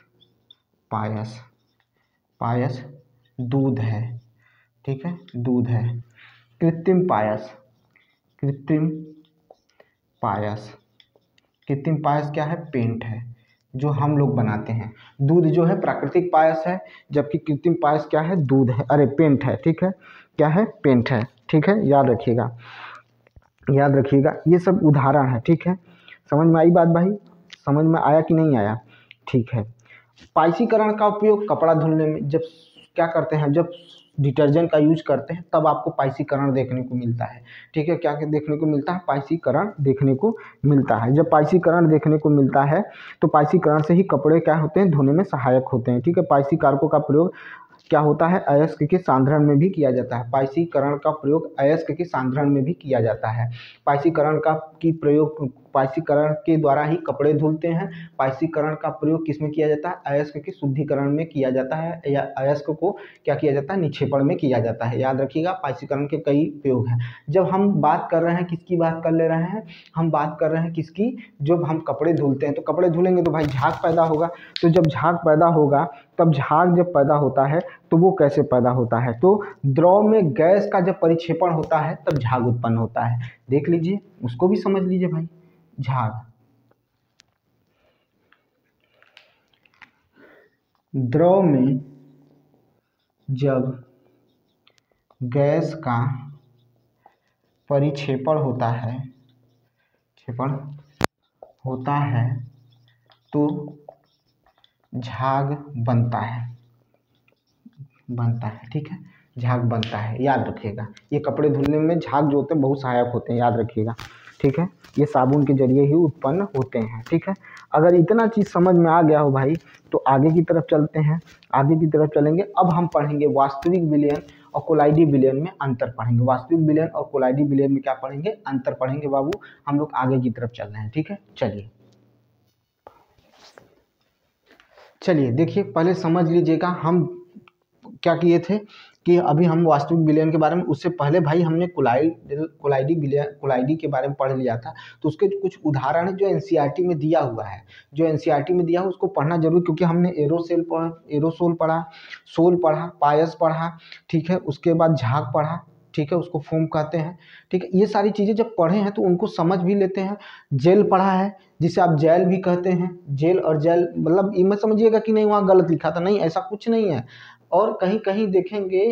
पायस, पायस दूध है, ठीक है, दूध है। कृत्रिम पायस, कृत्रिम पायस, कृत्रिम पायस क्या है? पेंट है जो हम लोग बनाते हैं। दूध जो है प्राकृतिक पायस है, जबकि कृत्रिम पायस क्या है? दूध है, अरे पेंट है, ठीक है। क्या है? पेंट है, ठीक है। याद रखिएगा, याद रखिएगा, ये सब उदाहरण है, ठीक है। समझ में आई बात भाई? समझ में आया कि नहीं आया? ठीक है। पाइसीकरण का उपयोग कपड़ा धुलने में जब क्या करते हैं, जब डिटर्जेंट का यूज करते हैं तब आपको पाइसीकरण देखने को मिलता है, ठीक है। क्या देखने को मिलता है? पाइसीकरण देखने को मिलता है। जब पाइसीकरण देखने को मिलता है तो पाइसीकरण से ही कपड़े क्या होते हैं? धोने में सहायक होते हैं, ठीक है। पाइसीकारकों का प्रयोग क्या होता है? अयस्क के सांद्रण में भी किया जाता है। पाइसीकरण का प्रयोग अयस्क के सांद्रण में भी किया जाता है। पाइसीकरण का की प्रयोग, पाइसीकरण के द्वारा ही कपड़े धुलते हैं। पाइसीकरण का प्रयोग किस में किया जाता है? अयस्क के शुद्धिकरण में किया जाता है, या अयस्क को क्या किया जाता है? निक्षेपण में किया जाता है। याद रखिएगा, पाइसीकरण के कई प्रयोग हैं। जब हम बात कर रहे हैं, किसकी बात कर ले रहे हैं? हम बात कर रहे हैं किसकी? जब हम कपड़े धुलते हैं तो कपड़े धुलेंगे तो भाई झाग पैदा होगा। तो जब झाग पैदा होगा, तब झाग जब पैदा होता है तो वो कैसे पैदा होता है? तो द्रव में गैस का जब परिक्षेपण होता है तब झाग उत्पन्न होता है। देख लीजिए, उसको भी समझ लीजिए भाई। झाग, द्रव में जब गैस का परिक्षेपण होता है, क्षेपण होता है तो झाग बनता है, बनता है, ठीक है। झाग बनता है, याद रखिएगा। ये कपड़े धुलने में झाग जो होते हैं बहुत सहायक होते हैं, याद रखिएगा, ठीक है। ये साबुन के जरिए ही उत्पन्न होते हैं, ठीक है। अगर इतना चीज़ समझ में आ गया हो भाई तो आगे की तरफ चलते हैं। आगे की तरफ चलेंगे, अब हम पढ़ेंगे वास्तविक विलयन और कोलाइडी विलयन में अंतर पढ़ेंगे। वास्तविक विलयन और कोलाइडी विलयन में क्या पढ़ेंगे? अंतर पढ़ेंगे बाबू। हम लोग आगे की तरफ चल रहे हैं, ठीक है। चलिए देखिए, पहले समझ लीजिएगा हम क्या किए थे कि अभी हम वास्तविक विलयन के बारे में, उससे पहले भाई हमने कोलाइडी विलयन, कोलाइडी के बारे में पढ़ लिया था। तो उसके कुछ उदाहरण है जो एनसीईआरटी में दिया हुआ है, जो एनसीईआरटी में दिया है उसको पढ़ना जरूर, क्योंकि हमने एरोसोल पढ़ा, सोल पढ़ा, पायस पढ़ा, ठीक है। उसके बाद झाग पढ़ा, ठीक है, उसको फोम कहते हैं, ठीक है। ये सारी चीज़ें जब पढ़े हैं तो उनको समझ भी लेते हैं। जेल पढ़ा है, जिसे आप जेल भी कहते हैं। जेल और जेल मतलब ये मत समझिएगा कि नहीं वहाँ गलत लिखा था, नहीं, ऐसा कुछ नहीं है। और कहीं कहीं देखेंगे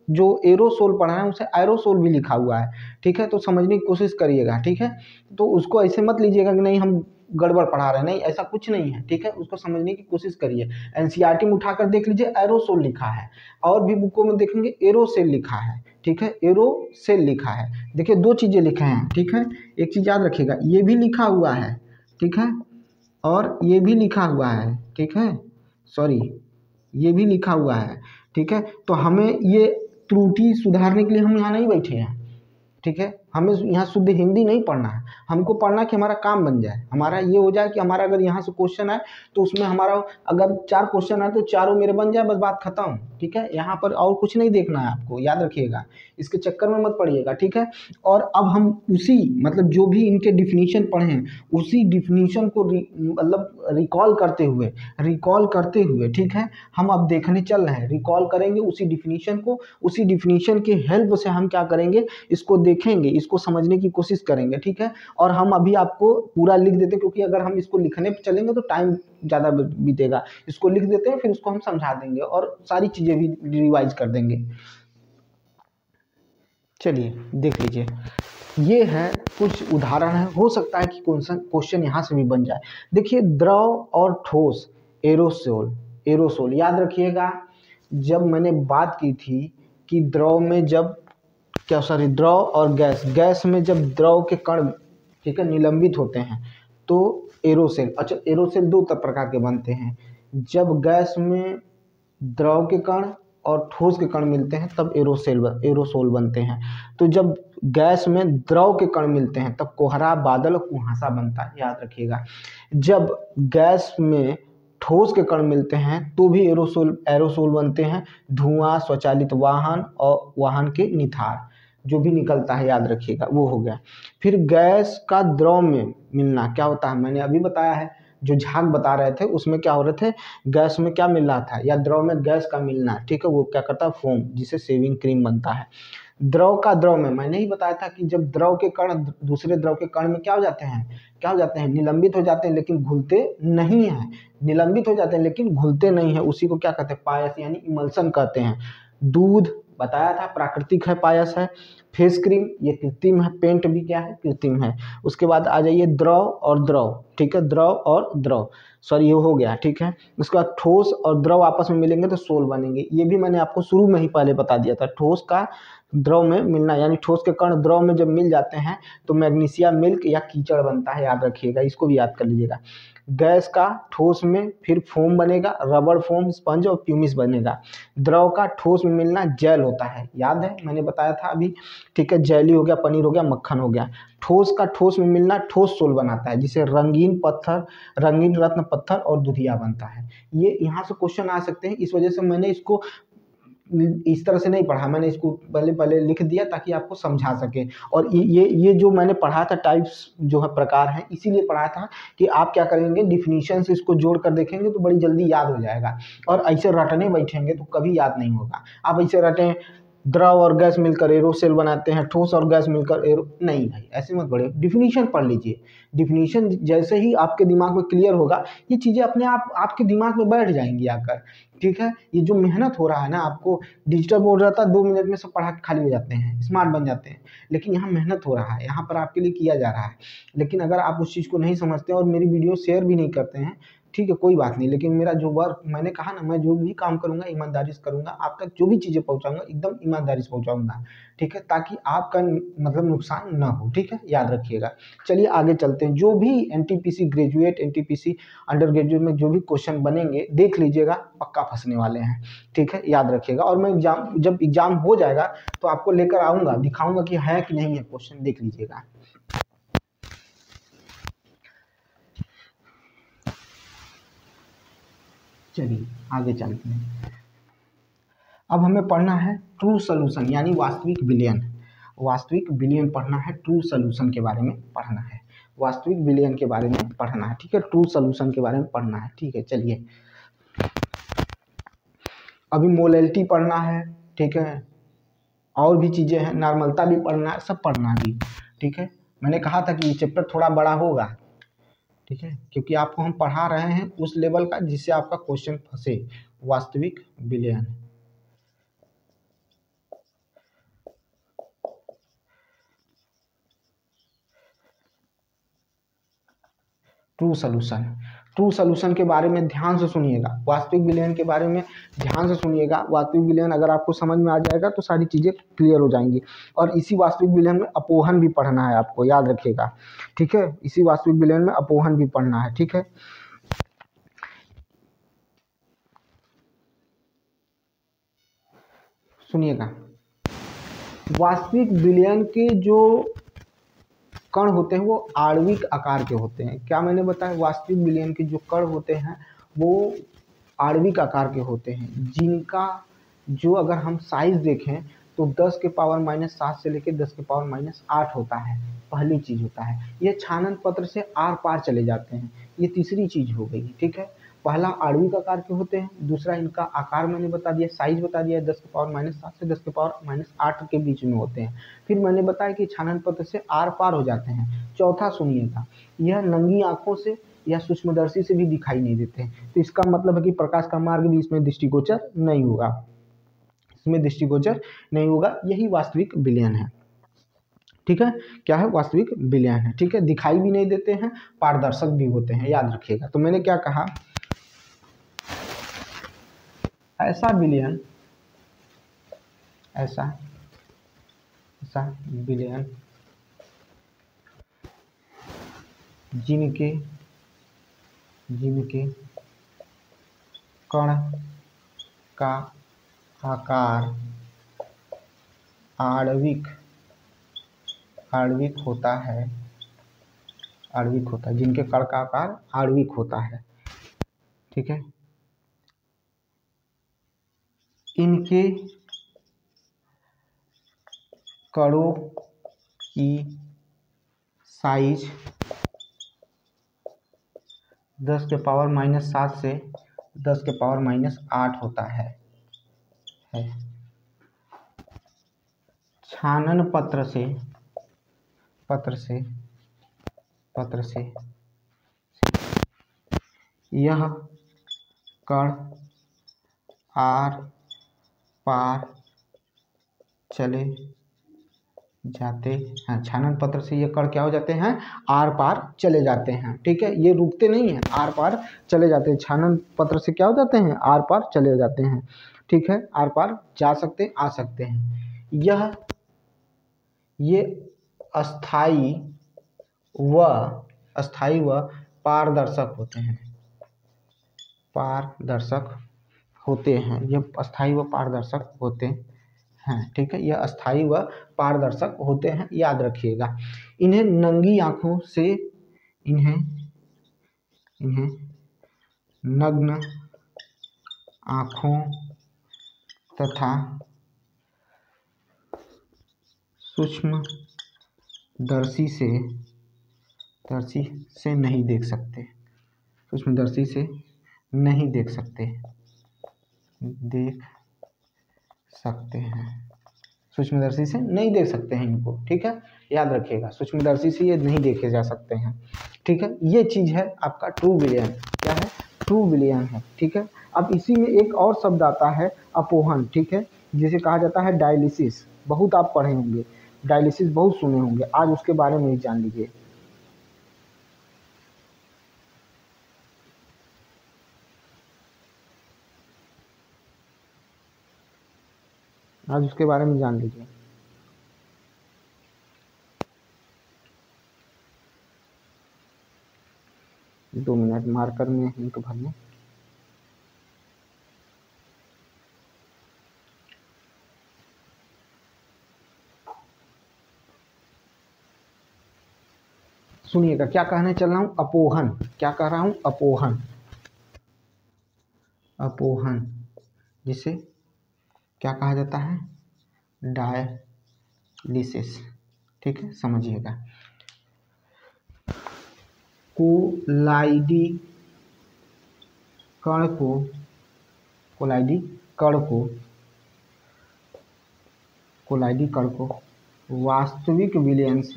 जो एरोसोल पढ़ा है उसे एरोसोल भी लिखा हुआ है, ठीक है। तो समझने की कोशिश करिएगा, ठीक है। तो उसको ऐसे मत लीजिएगा कि नहीं हम गड़बड़ पढ़ा रहे हैं, नहीं, ऐसा कुछ नहीं है, ठीक है। उसको समझने की कोशिश करिए। एनसीईआरटी में उठाकर देख लीजिए, एरोसोल लिखा है, और भी बुकों में देखेंगे एरोसेल लिखा है, ठीक है, एरोसेल लिखा है। देखिए दो चीज़ें लिखे हैं, ठीक है। एक चीज़ याद रखिएगा, ये भी लिखा हुआ है, ठीक है, और ये भी लिखा हुआ है, ठीक है, सॉरी, ये भी लिखा हुआ है, ठीक है। तो हमें ये त्रुटि सुधारने के लिए हम यहाँ नहीं बैठे हैं, ठीक है। हमें यहाँ शुद्ध हिंदी नहीं पढ़ना है, हमको पढ़ना कि हमारा काम बन जाए, हमारा ये हो जाए कि हमारा अगर यहाँ से क्वेश्चन आए तो उसमें हमारा अगर 4 क्वेश्चन आए तो चारों मेरे बन जाए, बस बात खत्म, ठीक है। यहाँ पर और कुछ नहीं देखना है आपको, याद रखिएगा, इसके चक्कर में मत पड़िएगा, ठीक है। और अब हम उसी मतलब जो भी इनके डिफिनीशन पढ़े हैं उसी डिफिनीशन को मतलब रिकॉल करते हुए, ठीक है, हम अब देखने चल रहे हैं। रिकॉल करेंगे उसी डिफिनीशन को, उसी डिफिनीशन के हेल्प से हम क्या करेंगे, इसको देखेंगे, इसको समझने की कोशिश करेंगे, ठीक है। और हम अभी आपको पूरा लिख देते हैं, क्योंकि अगर हम इसको लिखने पे चलेंगे तो टाइम ज़्यादा बीतेगा। इसको लिख देते हैं, फिर उसको हम समझा देंगे और सारी चीज़ें भी रिवाइज कर देंगे। चलिए देख लीजिए, ये है कुछ उदाहरण है, हो सकता है कि क्वेश्चन यहाँ से भी बन जाए। देखिए, द्रव और ठोस, एरोसोल याद रखिएगा। जब मैंने बात की थी कि द्रव में जब द्रव और गैस में जब द्रव के कण, ठीक है, निलंबित होते हैं तो एरोसेल, अच्छा एरोसेल 2 प्रकार के बनते हैं। जब गैस में द्रव के कण और ठोस के कण मिलते हैं तब एरोसोल बनते हैं। तो जब गैस में द्रव के कण मिलते हैं तब कोहरा, बादल और कुहासा बनता है, याद रखिएगा। जब गैस में ठोस के कण मिलते हैं तो भी एरोसोल बनते हैं। धुआं, स्वचालित वाहन और वाहन के निथार जो भी निकलता है, याद रखिएगा, वो हो गया। फिर गैस का द्रव में मिलना क्या होता है, मैंने अभी बताया है, जो झाग बता रहे थे उसमें क्या हो रहे थे, गैस में क्या मिल रहा था, या द्रव में गैस का मिलना, ठीक है, वो क्या करता है, फोम, जिसे शेविंग क्रीम बनता है। द्रव का द्रव में मैंने ही बताया था कि जब द्रव के कण दूसरे द्रव के कण में क्या हो जाते हैं, निलंबित हो जाते हैं लेकिन घुलते नहीं हैं, निलंबित हो जाते हैं लेकिन घुलते नहीं है, उसी को क्या कहते हैं, पायस यानी इमल्सन कहते हैं। दूध बताया था प्राकृतिक है, पायस है। फेस क्रीम ये कृत्रिम है, पेंट भी क्या है, कृत्रिम है। उसके बाद आ जाइए द्रव और द्रव, ठीक है, द्रव और द्रव, सॉरी ये हो गया, ठीक है। उसके बाद ठोस और द्रव आपस में मिलेंगे तो सोल बनेंगे, ये भी मैंने आपको शुरू में ही पहले बता दिया था। ठोस का द्रव में मिलना यानी ठोस के कण द्रव में जब मिल जाते हैं तो मैग्नीशिया मिल्क या कीचड़ बनता है, याद रखिएगा, इसको भी याद कर लीजिएगा। गैस का ठोस में फिर फोम बनेगा, रबर फोम, स्पंज और प्यूमिस बनेगा। द्रव का ठोस में मिलना जेल होता है, याद है मैंने बताया था अभी, ठीक है, जेली हो गया, पनीर हो गया, मक्खन हो गया। ठोस का ठोस में मिलना ठोस सोल बनाता है, जिसे रंगीन पत्थर, रंगीन रत्न पत्थर और दुधिया बनता है। ये यहाँ से क्वेश्चन आ सकते हैं, इस वजह से मैंने इसको इस तरह से नहीं पढ़ा, मैंने इसको पहले पहले लिख दिया ताकि आपको समझा सके। और ये जो मैंने पढ़ा था टाइप्स जो है प्रकार हैं, इसीलिए पढ़ा था कि आप क्या करेंगे, डिफिनीशन से इसको जोड़ कर देखेंगे तो बड़ी जल्दी याद हो जाएगा। और ऐसे रटने बैठेंगे तो कभी याद नहीं होगा। आप ऐसे रटें, द्रव और गैस मिलकर एरोसेल बनाते हैं, ठोस और गैस मिलकर नहीं भाई, ऐसे मत पढ़े, डिफिनीशन पढ़ लीजिए। डिफिनीशन जैसे ही आपके दिमाग में क्लियर होगा, ये चीज़ें अपने आप आपके दिमाग में बैठ जाएंगी आकर, ठीक है। ये जो मेहनत हो रहा है ना, आपको डिजिटल बोर्ड रहता है 2 मिनट में सब पढ़ा के खाली हो जाते हैं, स्मार्ट बन जाते हैं, लेकिन यहाँ मेहनत हो रहा है, यहाँ पर आपके लिए किया जा रहा है। लेकिन अगर आप उस चीज़ को नहीं समझते और मेरी वीडियो शेयर भी नहीं करते हैं, ठीक है, कोई बात नहीं, लेकिन मेरा जो वर्क, मैंने कहा ना, मैं जो भी काम करूंगा ईमानदारी से करूंगा, आप तक जो भी चीज़ें पहुंचाऊंगा एकदम ईमानदारी से पहुंचाऊंगा, ठीक है, ताकि आपका मतलब नुकसान ना हो, ठीक है, याद रखिएगा। चलिए आगे चलते हैं। जो भी NTPC graduate, NTPC under graduate में जो भी क्वेश्चन बनेंगे देख लीजिएगा, पक्का फंसने वाले हैं, ठीक है, याद रखिएगा। और मैं जब एग्जाम हो जाएगा तो आपको लेकर आऊँगा, दिखाऊँगा कि है कि नहीं है क्वेश्चन, देख लीजिएगा। चलिए आगे चलते हैं। अब हमें पढ़ना है ट्रू सॉल्यूशन यानी वास्तविक विलयन। वास्तविक विलयन पढ़ना है, ट्रू सॉल्यूशन के बारे में पढ़ना है, वास्तविक विलयन के बारे में पढ़ना है, ठीक है, ट्रू सॉल्यूशन के बारे में पढ़ना है, ठीक है। चलिए अभी मोलैलिटी पढ़ना है, ठीक है, और भी चीज़ें हैं, नॉर्मलता भी पढ़ना है, सब पढ़ना है भी, ठीक है। मैंने कहा था कि ये चैप्टर थोड़ा बड़ा होगा, ठीक है, क्योंकि आपको हम पढ़ा रहे हैं उस लेवल का जिससे आपका क्वेश्चन फंसे। वास्तविक विलयन, ट्रू सॉल्यूशन, ट्रू सॉल्यूशन के बारे में ध्यान से सुनिएगा, वास्तविक विलयन के बारे में ध्यान से सुनिएगा। वास्तविक विलयन अगर आपको समझ में आ जाएगा तो सारी चीज़ें क्लियर हो जाएंगी। और इसी वास्तविक विलयन में अपोहन भी पढ़ना है आपको, याद रखिएगा, ठीक है, इसी वास्तविक विलयन में अपोहन भी पढ़ना है, ठीक है। सुनिएगा, वास्तविक विलयन के जो कण होते हैं वो आणविक आकार के होते हैं। क्या मैंने बताया, वास्तविक विलयन के जो कण होते हैं वो आणविक आकार के होते हैं, जिनका जो अगर हम साइज देखें तो 10 के पावर -7 से लेकर 10 के पावर -8 होता है, पहली चीज होता है। ये छानन पत्र से आर पार चले जाते हैं, ये तीसरी चीज हो गई, ठीक है। पहला आणविक आकार के होते हैं, दूसरा इनका आकार मैंने बता दिया, साइज बता दिया, 10 के पावर -7 से 10 के पावर -8 के बीच में होते हैं। फिर मैंने बताया कि छानन पत्र से आर पार हो जाते हैं। चौथा सुनिएगा, यह नंगी आंखों से या सूक्ष्मदर्शी से भी दिखाई नहीं देते हैं, तो इसका मतलब है कि प्रकाश का मार्ग भी इसमें दृष्टिगोचर नहीं होगा, इसमें दृष्टिगोचर नहीं होगा। यही वास्तविक विलयन है, ठीक है। क्या है, वास्तविक विलयन है, ठीक है। दिखाई भी नहीं देते हैं, पारदर्शक भी होते हैं, याद रखिएगा। तो मैंने क्या कहा, ऐसा विलयन, ऐसा विलयन जिनके कण का आकार आणविक होता है, जिनके कण का आकार आणविक होता है, ठीक है, इनके कणों की साइज 10⁻⁷ से 10⁻⁸ होता है। छानन पत्र से यह कण आर पार चले जाते हैं। छानन पत्र से ये कण क्या हो जाते हैं, आर पार चले जाते हैं। ठीक है, ये रुकते नहीं हैं, आर पार चले जाते हैं। छानन पत्र से क्या हो जाते हैं, आर पार चले जाते हैं। ठीक है, आर पार जा सकते आ सकते हैं। ये अस्थाई व पारदर्शक होते हैं। ये अस्थाई व पारदर्शक होते हैं। ठीक है, यह अस्थाई व पारदर्शक होते हैं, याद रखिएगा। इन्हें नंगी आंखों से इन्हें नग्न आंखों तथा सूक्ष्मदर्शी से नहीं देख सकते। सूक्ष्मदर्शी से नहीं देख सकते हैं। सूक्ष्मदर्शी से नहीं देख सकते हैं इनको। ठीक है, याद रखिएगा, सूक्ष्मदर्शी से ये नहीं देखे जा सकते हैं। ठीक है, ये चीज़ है आपका ट्रू विलियन। क्या है, ट्रू विलियन है। ठीक है, अब इसी में एक और शब्द आता है अपोहन। ठीक है, जिसे कहा जाता है डायलिसिस। बहुत आप पढ़े होंगे, डायलिसिस बहुत सुने होंगे, आज उसके बारे में ही जान लीजिए। आज उसके बारे में जान लीजिए। दो मिनट मार्कर में हिंट भरने। सुनिएगा क्या कहने चल रहा हूं, अपोहन। क्या कह रहा हूं, अपोहन, जिसे क्या कहा जाता है, डायलिसिस। ठीक है, समझिएगा। कोलाइडी कण को वास्तविक विलयन से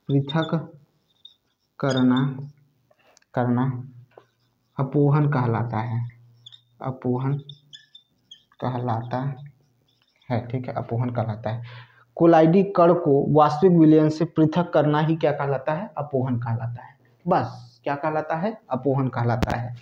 पृथक करना अपोहन कहलाता है। ठीक है, अपोहन कहलाता है। कोलाइडी कण को वास्तविक विलयन से पृथक करना ही क्या कहलाता है, अपोहन कहलाता है। बस क्या कहलाता है, अपोहन कहलाता है।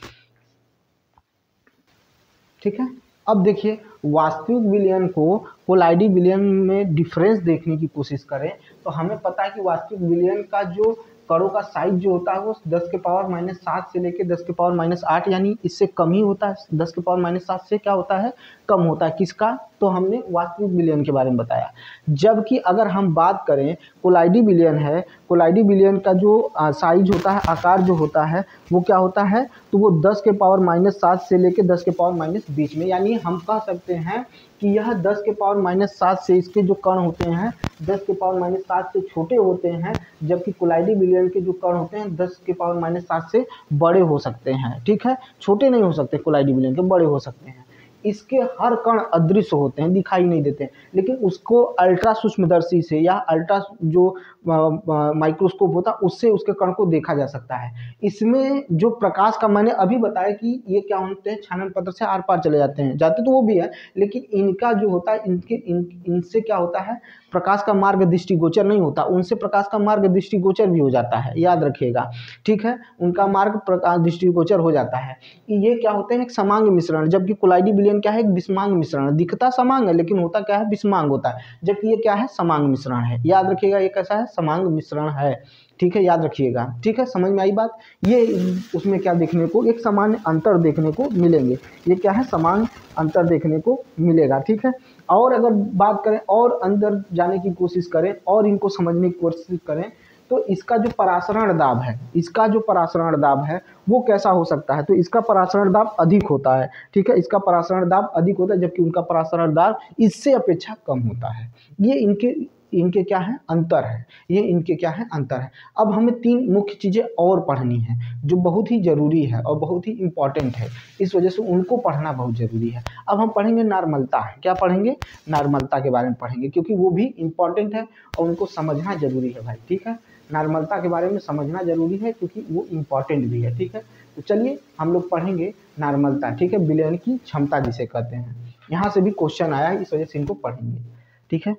ठीक है, अब देखिए वास्तविक विलयन को कोलाइडी विलयन में डिफरेंस देखने की कोशिश करें तो हमें पता है कि वास्तविक विलयन का जो कणों का साइज जो होता है वो 10⁻⁷ से लेके 10⁻⁸ यानी इससे कम ही होता है। 10⁻⁷ से क्या होता है, कम होता है। किसका, तो हमने वास्तविक विलयन के बारे में बताया। जबकि अगर हम बात करें कोलाइडी विलयन है, कोलाइडी विलयन का जो साइज होता है, आकार जो होता है वो क्या होता है, तो वो 10⁻⁷ से लेके 10⁻⁻20 में, यानी हम कह सकते हैं कि यह 10⁻⁷ से इसके जो कण होते हैं 10⁻⁷ से छोटे होते हैं, जबकि कोलाइडी विलयन के जो कण होते हैं 10⁻⁷ से बड़े हो सकते हैं। ठीक है, छोटे नहीं हो सकते कोलाइडी विलयन के, बड़े हो सकते हैं। इसके हर कण अदृश्य होते हैं, दिखाई नहीं देते हैं, लेकिन उसको अल्ट्रा सूक्ष्मदर्शी से या अल्ट्रा जो माइक्रोस्कोप होता है उससे उसके कण को देखा जा सकता है। इसमें जो प्रकाश का, मैंने अभी बताया कि ये क्या होते हैं, छानन पत्र से आर पार चले जाते तो वो भी है, लेकिन इनका जो होता है इनसे क्या होता है, प्रकाश का मार्ग दृष्टिगोचर नहीं होता, उनसे प्रकाश का मार्ग दृष्टिगोचर भी हो जाता है, याद रखिएगा। ठीक है, उनका मार्ग प्रकाश दृष्टिगोचर हो जाता है। ये क्या होते हैं, एक समांग मिश्रण, जबकि कोलाइडी विलयन क्या है, एक विषमांग मिश्रण। दिखता समांग है लेकिन होता क्या है, विषमांग होता है, जबकि ये क्या है, समांग मिश्रण है। याद रखिएगा, ये कैसा है, समांग मिश्रण है। ठीक है, याद रखिएगा। ठीक है, समझ में आई बात। ये उसमें क्या देखने को, एक सामान्य अंतर देखने को मिलेंगे। ये क्या है, समान अंतर देखने को मिलेगा। ठीक है, और अगर बात करें और अंदर जाने की कोशिश करें और इनको समझने की कोशिश करें तो इसका जो परासरण दाब है, इसका जो परासरण दाब है वो कैसा हो सकता है, तो इसका परासरण दाब अधिक होता है, ठीक है, इसका परासरण दाब अधिक होता है, जबकि उनका परासरण दाब इससे अपेक्षा कम होता है। ये इनके इनके क्या है, अंतर है, ये इनके क्या है, अंतर है। अब हमें तीन मुख्य चीज़ें और पढ़नी है जो बहुत ही ज़रूरी है और बहुत ही इम्पॉर्टेंट है, इस वजह से उनको पढ़ना बहुत ज़रूरी है। अब हम पढ़ेंगे नॉर्मलता, क्या पढ़ेंगे, नॉर्मलता के बारे में पढ़ेंगे, क्योंकि वो भी इम्पॉर्टेंट है और उनको समझना जरूरी है भाई, ठीक है, नॉर्मलता के बारे में समझना जरूरी है क्योंकि वो इम्पॉर्टेंट भी है, ठीक है। तो चलिए हम लोग पढ़ेंगे नॉर्मलता, ठीक है, विलयन की क्षमता जिसे कहते हैं, यहाँ से भी क्वेश्चन आया है, इस वजह से इनको पढ़ेंगे, ठीक है,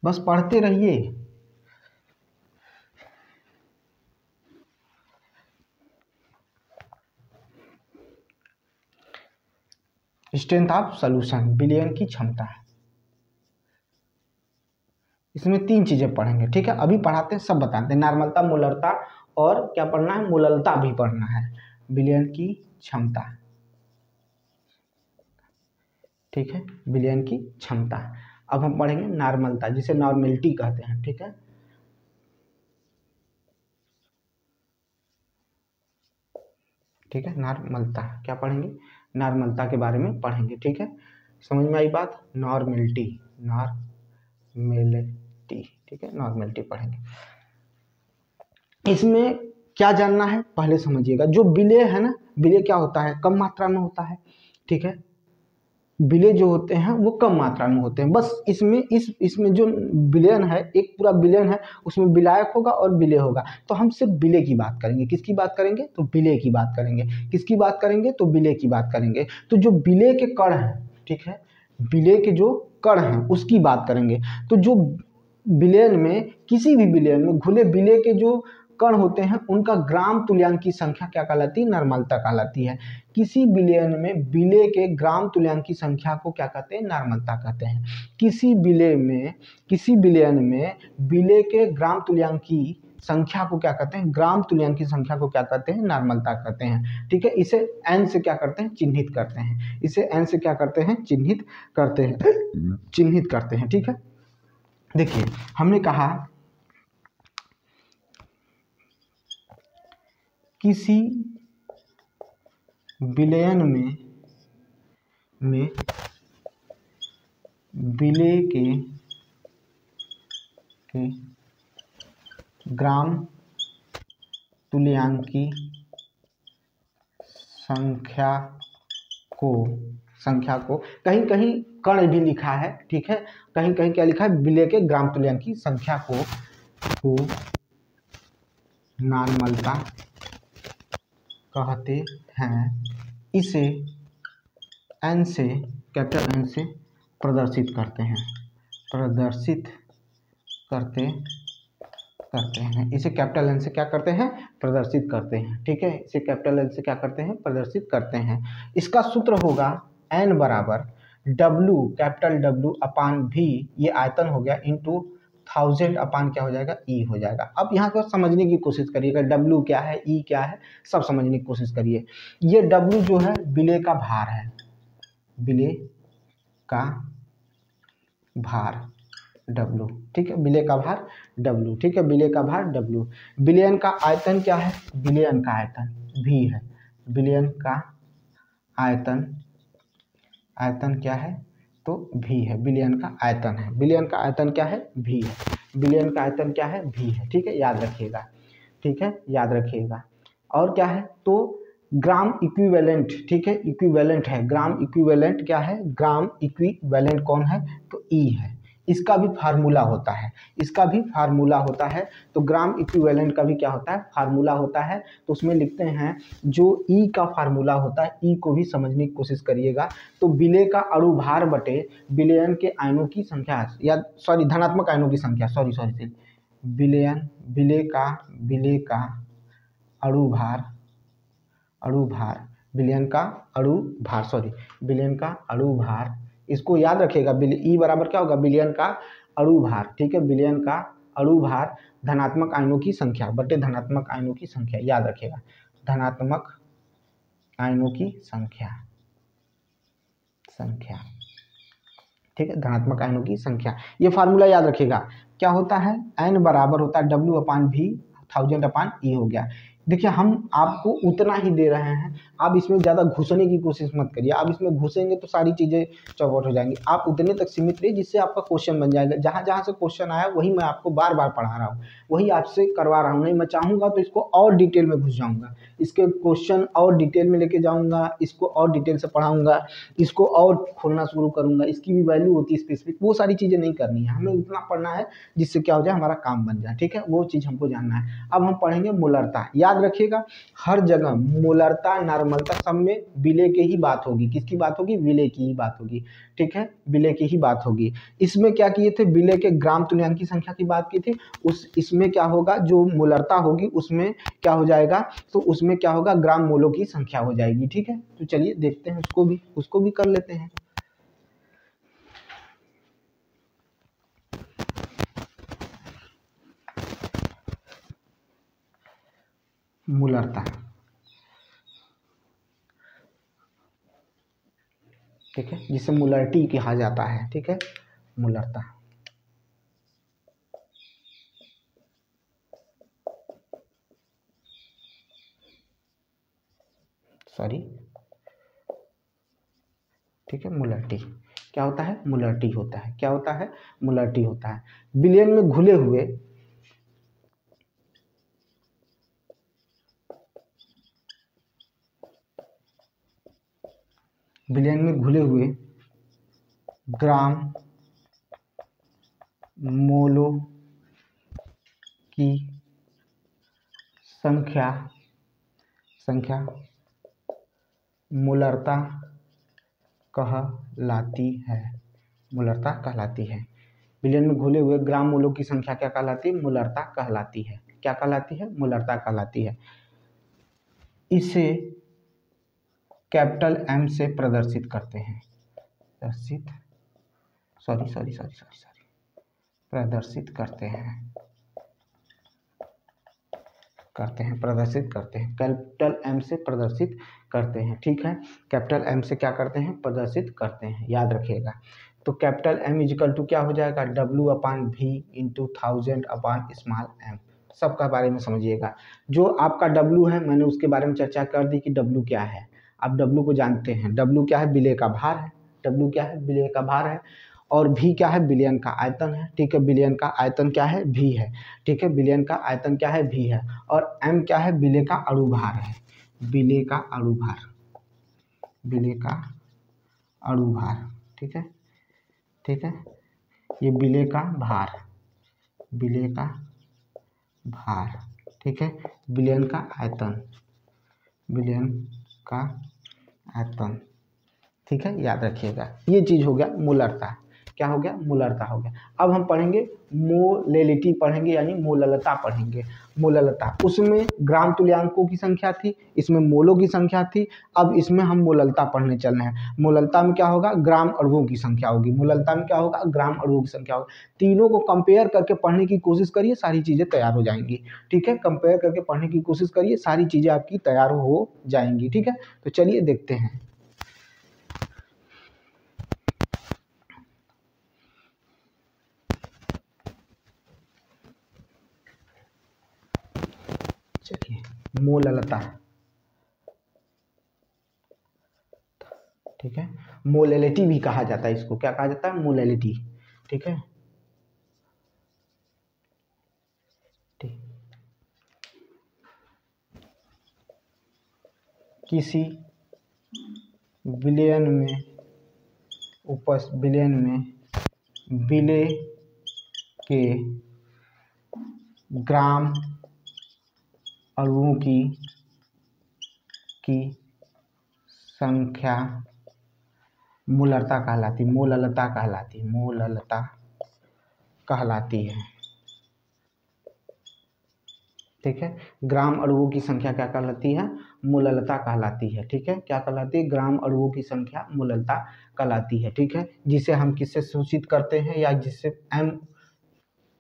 बस पढ़ते रहिए। स्ट्रेंथ ऑफ सॉल्यूशन, विलयन की क्षमता है, इसमें तीन चीजें पढ़ेंगे, ठीक है, अभी पढ़ाते हैं, सब बताते हैं, नॉर्मलता, मोलरता और क्या पढ़ना है, मोललता भी पढ़ना है, विलयन की क्षमता, ठीक है, विलयन की क्षमता। अब हम पढ़ेंगे नॉर्मलता जिसे नॉर्मेलिटी कहते हैं, ठीक है, ठीक है, नॉर्मलता क्या पढ़ेंगे, नॉर्मलता के बारे में पढ़ेंगे, ठीक है, समझ में आई बात, नॉर्मेलिटी, नॉर्मेलिटी, ठीक है, नॉर्मेलिटी पढ़ेंगे। इसमें क्या जानना है पहले समझिएगा, जो विलय है ना, विलय क्या होता है, कम मात्रा में होता है, ठीक है, विलय जो होते हैं वो कम मात्रा में होते हैं, बस इसमें जो विलयन है, एक पूरा विलयन है, उसमें विलायक होगा और विलय होगा, तो हम सिर्फ विलय की बात करेंगे, किसकी बात करेंगे, तो विलय की बात करेंगे, किसकी बात करेंगे, तो विलय की बात करेंगे। तो जो विलय के कण हैं, ठीक है, विलय के जो कण हैं उसकी बात करेंगे। तो जो विलयन में, किसी भी विलयन में घुले विलय के जो कण होते हैं उनका ग्राम तुल्यांक की संख्या क्या कहलाती है, नॉर्मलता कहलाती है। किसी विलयन में विलय के ग्राम तुल्यांक की संख्या को क्या कहते हैं, नॉर्मलता कहते हैं। किसी विलयन में विलय के ग्राम तुल्यांक की संख्या को क्या कहते हैं, ग्राम तुल्यांक की संख्या को क्या कहते हैं, नॉर्मलता कहते हैं, ठीक है। इसे n से क्या करते हैं, चिन्हित करते हैं, इसे n से क्या करते हैं, चिन्हित करते हैं, ठीक है। देखिए हमने कहा किसी विलयन में विलय के ग्राम तुल्यांक की संख्या को कहीं कहीं कण भी लिखा है, ठीक है, कहीं कहीं क्या लिखा है, विलय के ग्राम तुल्यांक की संख्या को नॉर्मलता कहते हैं। इसे n से, कैपिटल N से प्रदर्शित करते हैं, इसे कैपिटल N से क्या करते हैं, प्रदर्शित करते हैं, ठीक है, इसे कैपिटल N से क्या करते हैं, प्रदर्शित करते हैं। इसका सूत्र होगा n बराबर W, कैपिटल W अपान V, ये आयतन हो गया, इंटू 1000 अपान क्या हो जाएगा, E हो जाएगा। अब यहाँ पर समझने की कोशिश करिएगा, W क्या है, E क्या है, सब समझने की कोशिश करिए। ये W जो है विलय का भार है, विलय का भार W, ठीक है, विलय का भार W, ठीक है, विलय का भार W। विलयन का आयतन क्या है, विलयन का आयतन V है, विलयन का आयतन क्या है, तो V है, विलयन का आयतन है, विलयन का आयतन क्या है, V है, विलयन का आयतन क्या है, V है, ठीक है, याद रखिएगा, ठीक है, याद रखिएगा। और क्या है, तो ग्राम इक्विवेलेंट, ठीक है, इक्विवेलेंट है, ग्राम इक्विवेलेंट क्या है, ग्राम इक्विवेलेंट कौन है, तो E है, इसका भी फार्मूला होता है, तो ग्राम इक्विवेलेंट का भी क्या होता है, फार्मूला होता है। तो उसमें लिखते हैं जो E का फार्मूला होता है, E को भी समझने की कोशिश करिएगा। तो विलय का अणु भार बटे विलयन के आयनों की संख्या, या सॉरी धनात्मक आयनों की संख्या, सॉरी विलय का अणु भार, विलयन का अणु भार, इसको याद रखिएगा, E बराबर क्या होगा, विलयन का अणु भार, ठीक है, विलयन का अणु भार धनात्मक आयनों की संख्या बटे धनात्मक आयनों की संख्या, याद रखिएगा, धनात्मक आयनों की संख्या, संख्या, ठीक है, धनात्मक आयनों की संख्या। ये फार्मूला याद रखिएगा, क्या होता है, n बराबर होता है W/V 1000/E हो गया। देखिए हम आपको उतना ही दे रहे हैं, आप इसमें ज़्यादा घुसने की कोशिश मत करिए, आप इसमें घुसेंगे तो सारी चीज़ें चौपट हो जाएंगी। आप उतने तक सीमित रहिए जिससे आपका क्वेश्चन बन जाएगा। जहाँ जहाँ से क्वेश्चन आया वही मैं आपको बार बार पढ़ा रहा हूँ, वही आपसे करवा रहा हूँ। नहीं मैं चाहूँगा तो इसको और डिटेल में घुस जाऊँगा, इसके क्वेश्चन और डिटेल में लेके जाऊँगा, इसको और डिटेल से पढ़ाऊँगा, इसको और खोलना शुरू करूँगा। इसकी भी वैल्यू होती है स्पेसिफिक, वो सारी चीज़ें नहीं करनी है, हमें उतना पढ़ना है जिससे क्या हो जाए, हमारा काम बन जाए, ठीक है, वो चीज़ हमको जानना है। अब हम पढ़ेंगे मोलरता। याद रखिएगा हर जगह मोलरता नॉर्मलता सब में विलय की ही बात होगी। किसकी बात होगी, विलय की ही बात होगी, ठीक है, विलय की ही बात होगी। इसमें क्या किए थे, विलय के ग्राम तुल्यांक की संख्या की बात की थी। इसमें क्या होगा, जो मोलरता होगी उसमें क्या हो जाएगा, तो उसमें क्या होगा, ग्राम मोलों की संख्या हो जाएगी, ठीक है। तो चलिए देखते हैं उसको भी कर लेते हैं। मोलरता, ठीक है, जिसे मोलरिटी कहा जाता है, ठीक है, मोलरता। सॉरी, ठीक है, मोलरिटी क्या होता है, मोलरिटी होता है, क्या होता है, मोलरिटी होता है। विलयन में घुले हुए विलयन में घुले हुए ग्राम मोलों की संख्या मोलरता कहलाती है, मोलरता कहलाती है। विलयन में घुले हुए ग्राम मोलों की संख्या क्या कहलाती है, मोलरता कहलाती है। क्या कहलाती है, मोलरता कहलाती है। इसे कैपिटल M से प्रदर्शित करते हैं, प्रदर्शित करते हैं, कैपिटल M से प्रदर्शित करते हैं, ठीक है, कैपिटल M से क्या करते हैं, प्रदर्शित करते हैं, याद रखिएगा। तो कैपिटल M इजिकल टू क्या हो जाएगा, W/V इंटू 1000/m। सबका बारे में समझिएगा। जो आपका W है मैंने उसके बारे में चर्चा कर दी कि W क्या है, आप W को जानते हैं। W क्या है, विलय का भार है, W क्या है, विलय का भार है। और V क्या है, विलयन का आयतन है, ठीक है, विलयन का आयतन क्या है, V है, ठीक है, विलयन का आयतन क्या है, V है। और M क्या है, विलय का अणुभार है, विलय का अणुभार, ठीक है, ठीक है, ये विलय का भार, ठीक है, विलयन का आयतन, ठीक है, याद रखिएगा। ये चीज़ हो गया मोलरता, क्या हो गया, मोलरता हो गया। अब हम पढ़ेंगे मोलेलिटी पढ़ेंगे, यानी मोललता पढ़ेंगे। मोललता, उसमें ग्राम तुल्यांकों की संख्या थी, इसमें मोलों की संख्या थी। अब इसमें हम मोललता पढ़ने चल रहे हैं। मोललता में क्या होगा, ग्राम अणुओं की संख्या होगी, मोललता में क्या होगा, ग्राम अणुओं की संख्या होगी। तीनों को कंपेयर करके पढ़ने की कोशिश करिए, सारी चीज़ें तैयार हो जाएंगी, ठीक है, कंपेयर करके पढ़ने की कोशिश करिए, सारी चीज़ें आपकी तैयार हो जाएंगी, ठीक है। तो चलिए देखते हैं। चलिए, मोललता, ठीक है, मोलेलिटी भी कहा जाता है इसको, क्या कहा जाता है, मोलेलिटी, ठीक है, ठीक। किसी विलयन में विलय के ग्राम अणुओं की संख्या मोललता कहलाती है, ठीक है। ग्राम अणुओं की संख्या क्या कहलाती है, मोललता कहलाती है, ठीक है, क्या कहलाती है, ग्राम अणुओं की संख्या मोललता कहलाती है, ठीक है। जिसे हम किससे सूचित करते हैं, या जिससे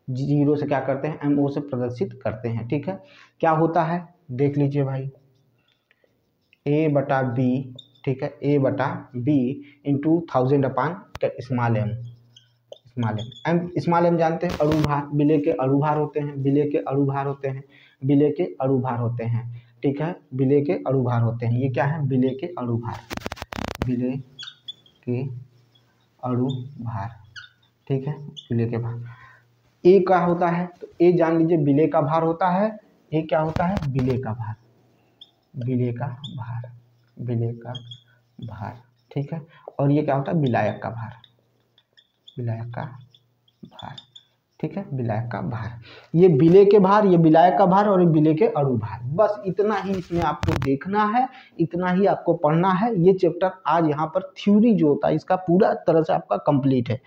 M0 से क्या करते हैं, MO से प्रदर्शित करते हैं, ठीक है। क्या होता है, देख लीजिए भाई, A/B, ठीक है, a बटा b इंटू 1000 अपान स्मॉल m। स्मॉल m जानते हैं अणु भार, विलेय के अणु भार होते हैं, विलेय के अणु भार होते हैं, विलेय के अणु भार होते हैं, ठीक है, विलेय के अणु भार होते हैं। ये क्या है, विलेय के अणु भार, विलेय के अणु भार, ठीक है, विलेय के भार। ए क्या होता है, तो ए जान लीजिए विलेय का भार होता है। ए क्या होता है, विलेय का भार, विलेय का भार, विलेय का भार, ठीक है। और ये क्या होता है, विलायक का भार, विलायक का भार, ठीक है, विलायक का भार। ये विलेय के भार, ये विलायक का भार और ये विलेय के अणु भार। बस इतना ही इसमें आपको देखना है, इतना ही आपको पढ़ना है। ये चैप्टर आज यहाँ पर थ्योरी जो होता है इसका पूरा तरह से आपका कंप्लीट है,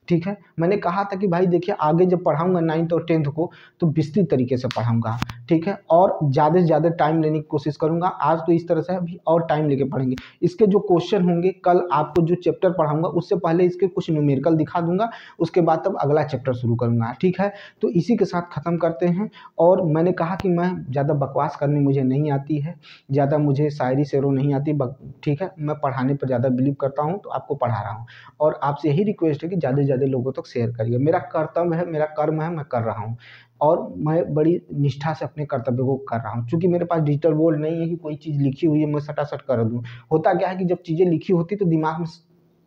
ठीक है। मैंने कहा था कि भाई देखिए आगे जब पढ़ाऊंगा 9th और 10th को तो विस्तृत तरीके से पढ़ाऊंगा, ठीक है, और ज़्यादा से ज़्यादा टाइम लेने की कोशिश करूंगा। आज तो इस तरह से अभी और टाइम लेके पढ़ेंगे। इसके जो क्वेश्चन होंगे, कल आपको जो चैप्टर पढ़ाऊंगा उससे पहले इसके कुछ न्यूमेरिकल दिखा दूंगा, उसके बाद तब अगला चैप्टर शुरू करूँगा, ठीक है। तो इसी के साथ ख़त्म करते हैं। और मैंने कहा कि मैं ज़्यादा बकवास करनी मुझे नहीं आती है, ज़्यादा मुझे शायरी शेरो नहीं आती, ठीक है। मैं पढ़ाने पर ज़्यादा बिलीव करता हूँ तो आपको पढ़ा रहा हूँ। और आपसे यही रिक्वेस्ट है कि ज़्यादा से ज़्यादा लोगों तक शेयर करिए। मेरा कर्तव्य है, मेरा कर्म है, मैं कर रहा हूँ और मैं बड़ी निष्ठा से अपने कर्तव्य को कर रहा हूँ। क्योंकि मेरे पास डिजिटल बोर्ड नहीं है कि कोई चीज़ लिखी हुई है मैं सटासट कर दूँ। होता क्या है कि जब चीज़ें लिखी होती तो दिमाग में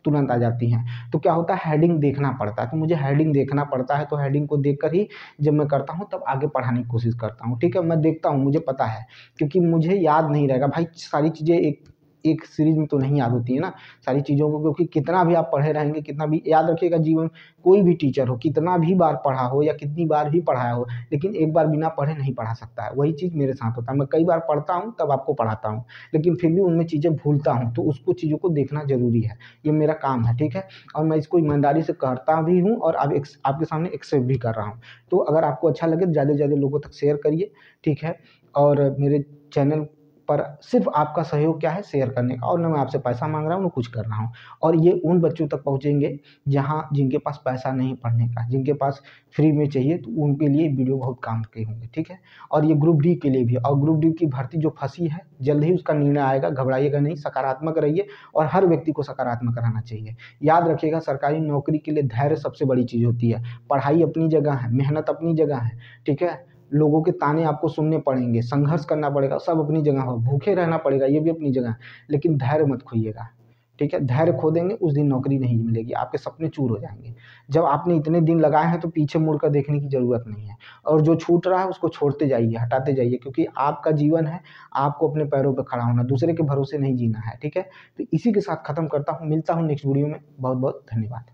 तुरंत आ जाती हैं, तो क्या होता है हेडिंग देखना पड़ता है, तो मुझे हेडिंग देखना पड़ता है। तो हेडिंग को देखकर ही जब मैं करता हूँ तब आगे पढ़ाने की कोशिश करता हूँ, ठीक है। मैं देखता हूँ, मुझे पता है, क्योंकि मुझे याद नहीं रहेगा भाई सारी चीज़ें एक सीरीज में तो नहीं याद होती है ना सारी चीज़ों को, क्योंकि कितना भी आप पढ़े रहेंगे, कितना भी याद रखिएगा, जीवन कोई भी टीचर हो, कितना भी बार पढ़ा हो या कितनी बार भी पढ़ाया हो, लेकिन एक बार बिना पढ़े नहीं पढ़ा सकता है। वही चीज़ मेरे साथ होता है, मैं कई बार पढ़ता हूँ तब आपको पढ़ाता हूँ, लेकिन फिर भी उनमें चीज़ें भूलता हूँ, तो उसको चीज़ों को देखना जरूरी है, ये मेरा काम है, ठीक है। और मैं इसको ईमानदारी से करता भी हूँ और अब आपके सामने एक्सेप्ट भी कर रहा हूँ। तो अगर आपको अच्छा लगे तो ज़्यादा से ज़्यादा लोगों तक शेयर करिए, ठीक है। और मेरे चैनल पर सिर्फ आपका सहयोग क्या है, शेयर करने का, और ना मैं आपसे पैसा मांग रहा हूँ ना कुछ कर रहा हूँ। और ये उन बच्चों तक पहुँचेंगे जहाँ जिनके पास पैसा नहीं पढ़ने का, जिनके पास फ्री में चाहिए, तो उनके लिए वीडियो बहुत काम के होंगे, ठीक है। और ये ग्रुप डी के लिए भी, और ग्रुप डी की भर्ती जो फंसी है जल्द ही उसका निर्णय आएगा, घबराइएगा नहीं, सकारात्मक रहिए और हर व्यक्ति को सकारात्मक रहना चाहिए। याद रखिएगा सरकारी नौकरी के लिए धैर्य सबसे बड़ी चीज़ होती है। पढ़ाई अपनी जगह है, मेहनत अपनी जगह है, ठीक है। लोगों के ताने आपको सुनने पड़ेंगे, संघर्ष करना पड़ेगा, सब अपनी जगह हो, भूखे रहना पड़ेगा, ये भी अपनी जगह, लेकिन धैर्य मत खोइएगा, ठीक है। धैर्य खो देंगे उस दिन नौकरी नहीं मिलेगी, आपके सपने चूर हो जाएंगे। जब आपने इतने दिन लगाए हैं तो पीछे मुड़कर देखने की ज़रूरत नहीं है, और जो छूट रहा है उसको छोड़ते जाइए, हटाते जाइए, क्योंकि आपका जीवन है, आपको अपने पैरों पर खड़ा होना, दूसरे के भरोसे नहीं जीना है, ठीक है। तो इसी के साथ ख़त्म करता हूँ, मिलता हूँ नेक्स्ट वीडियो में। बहुत बहुत धन्यवाद।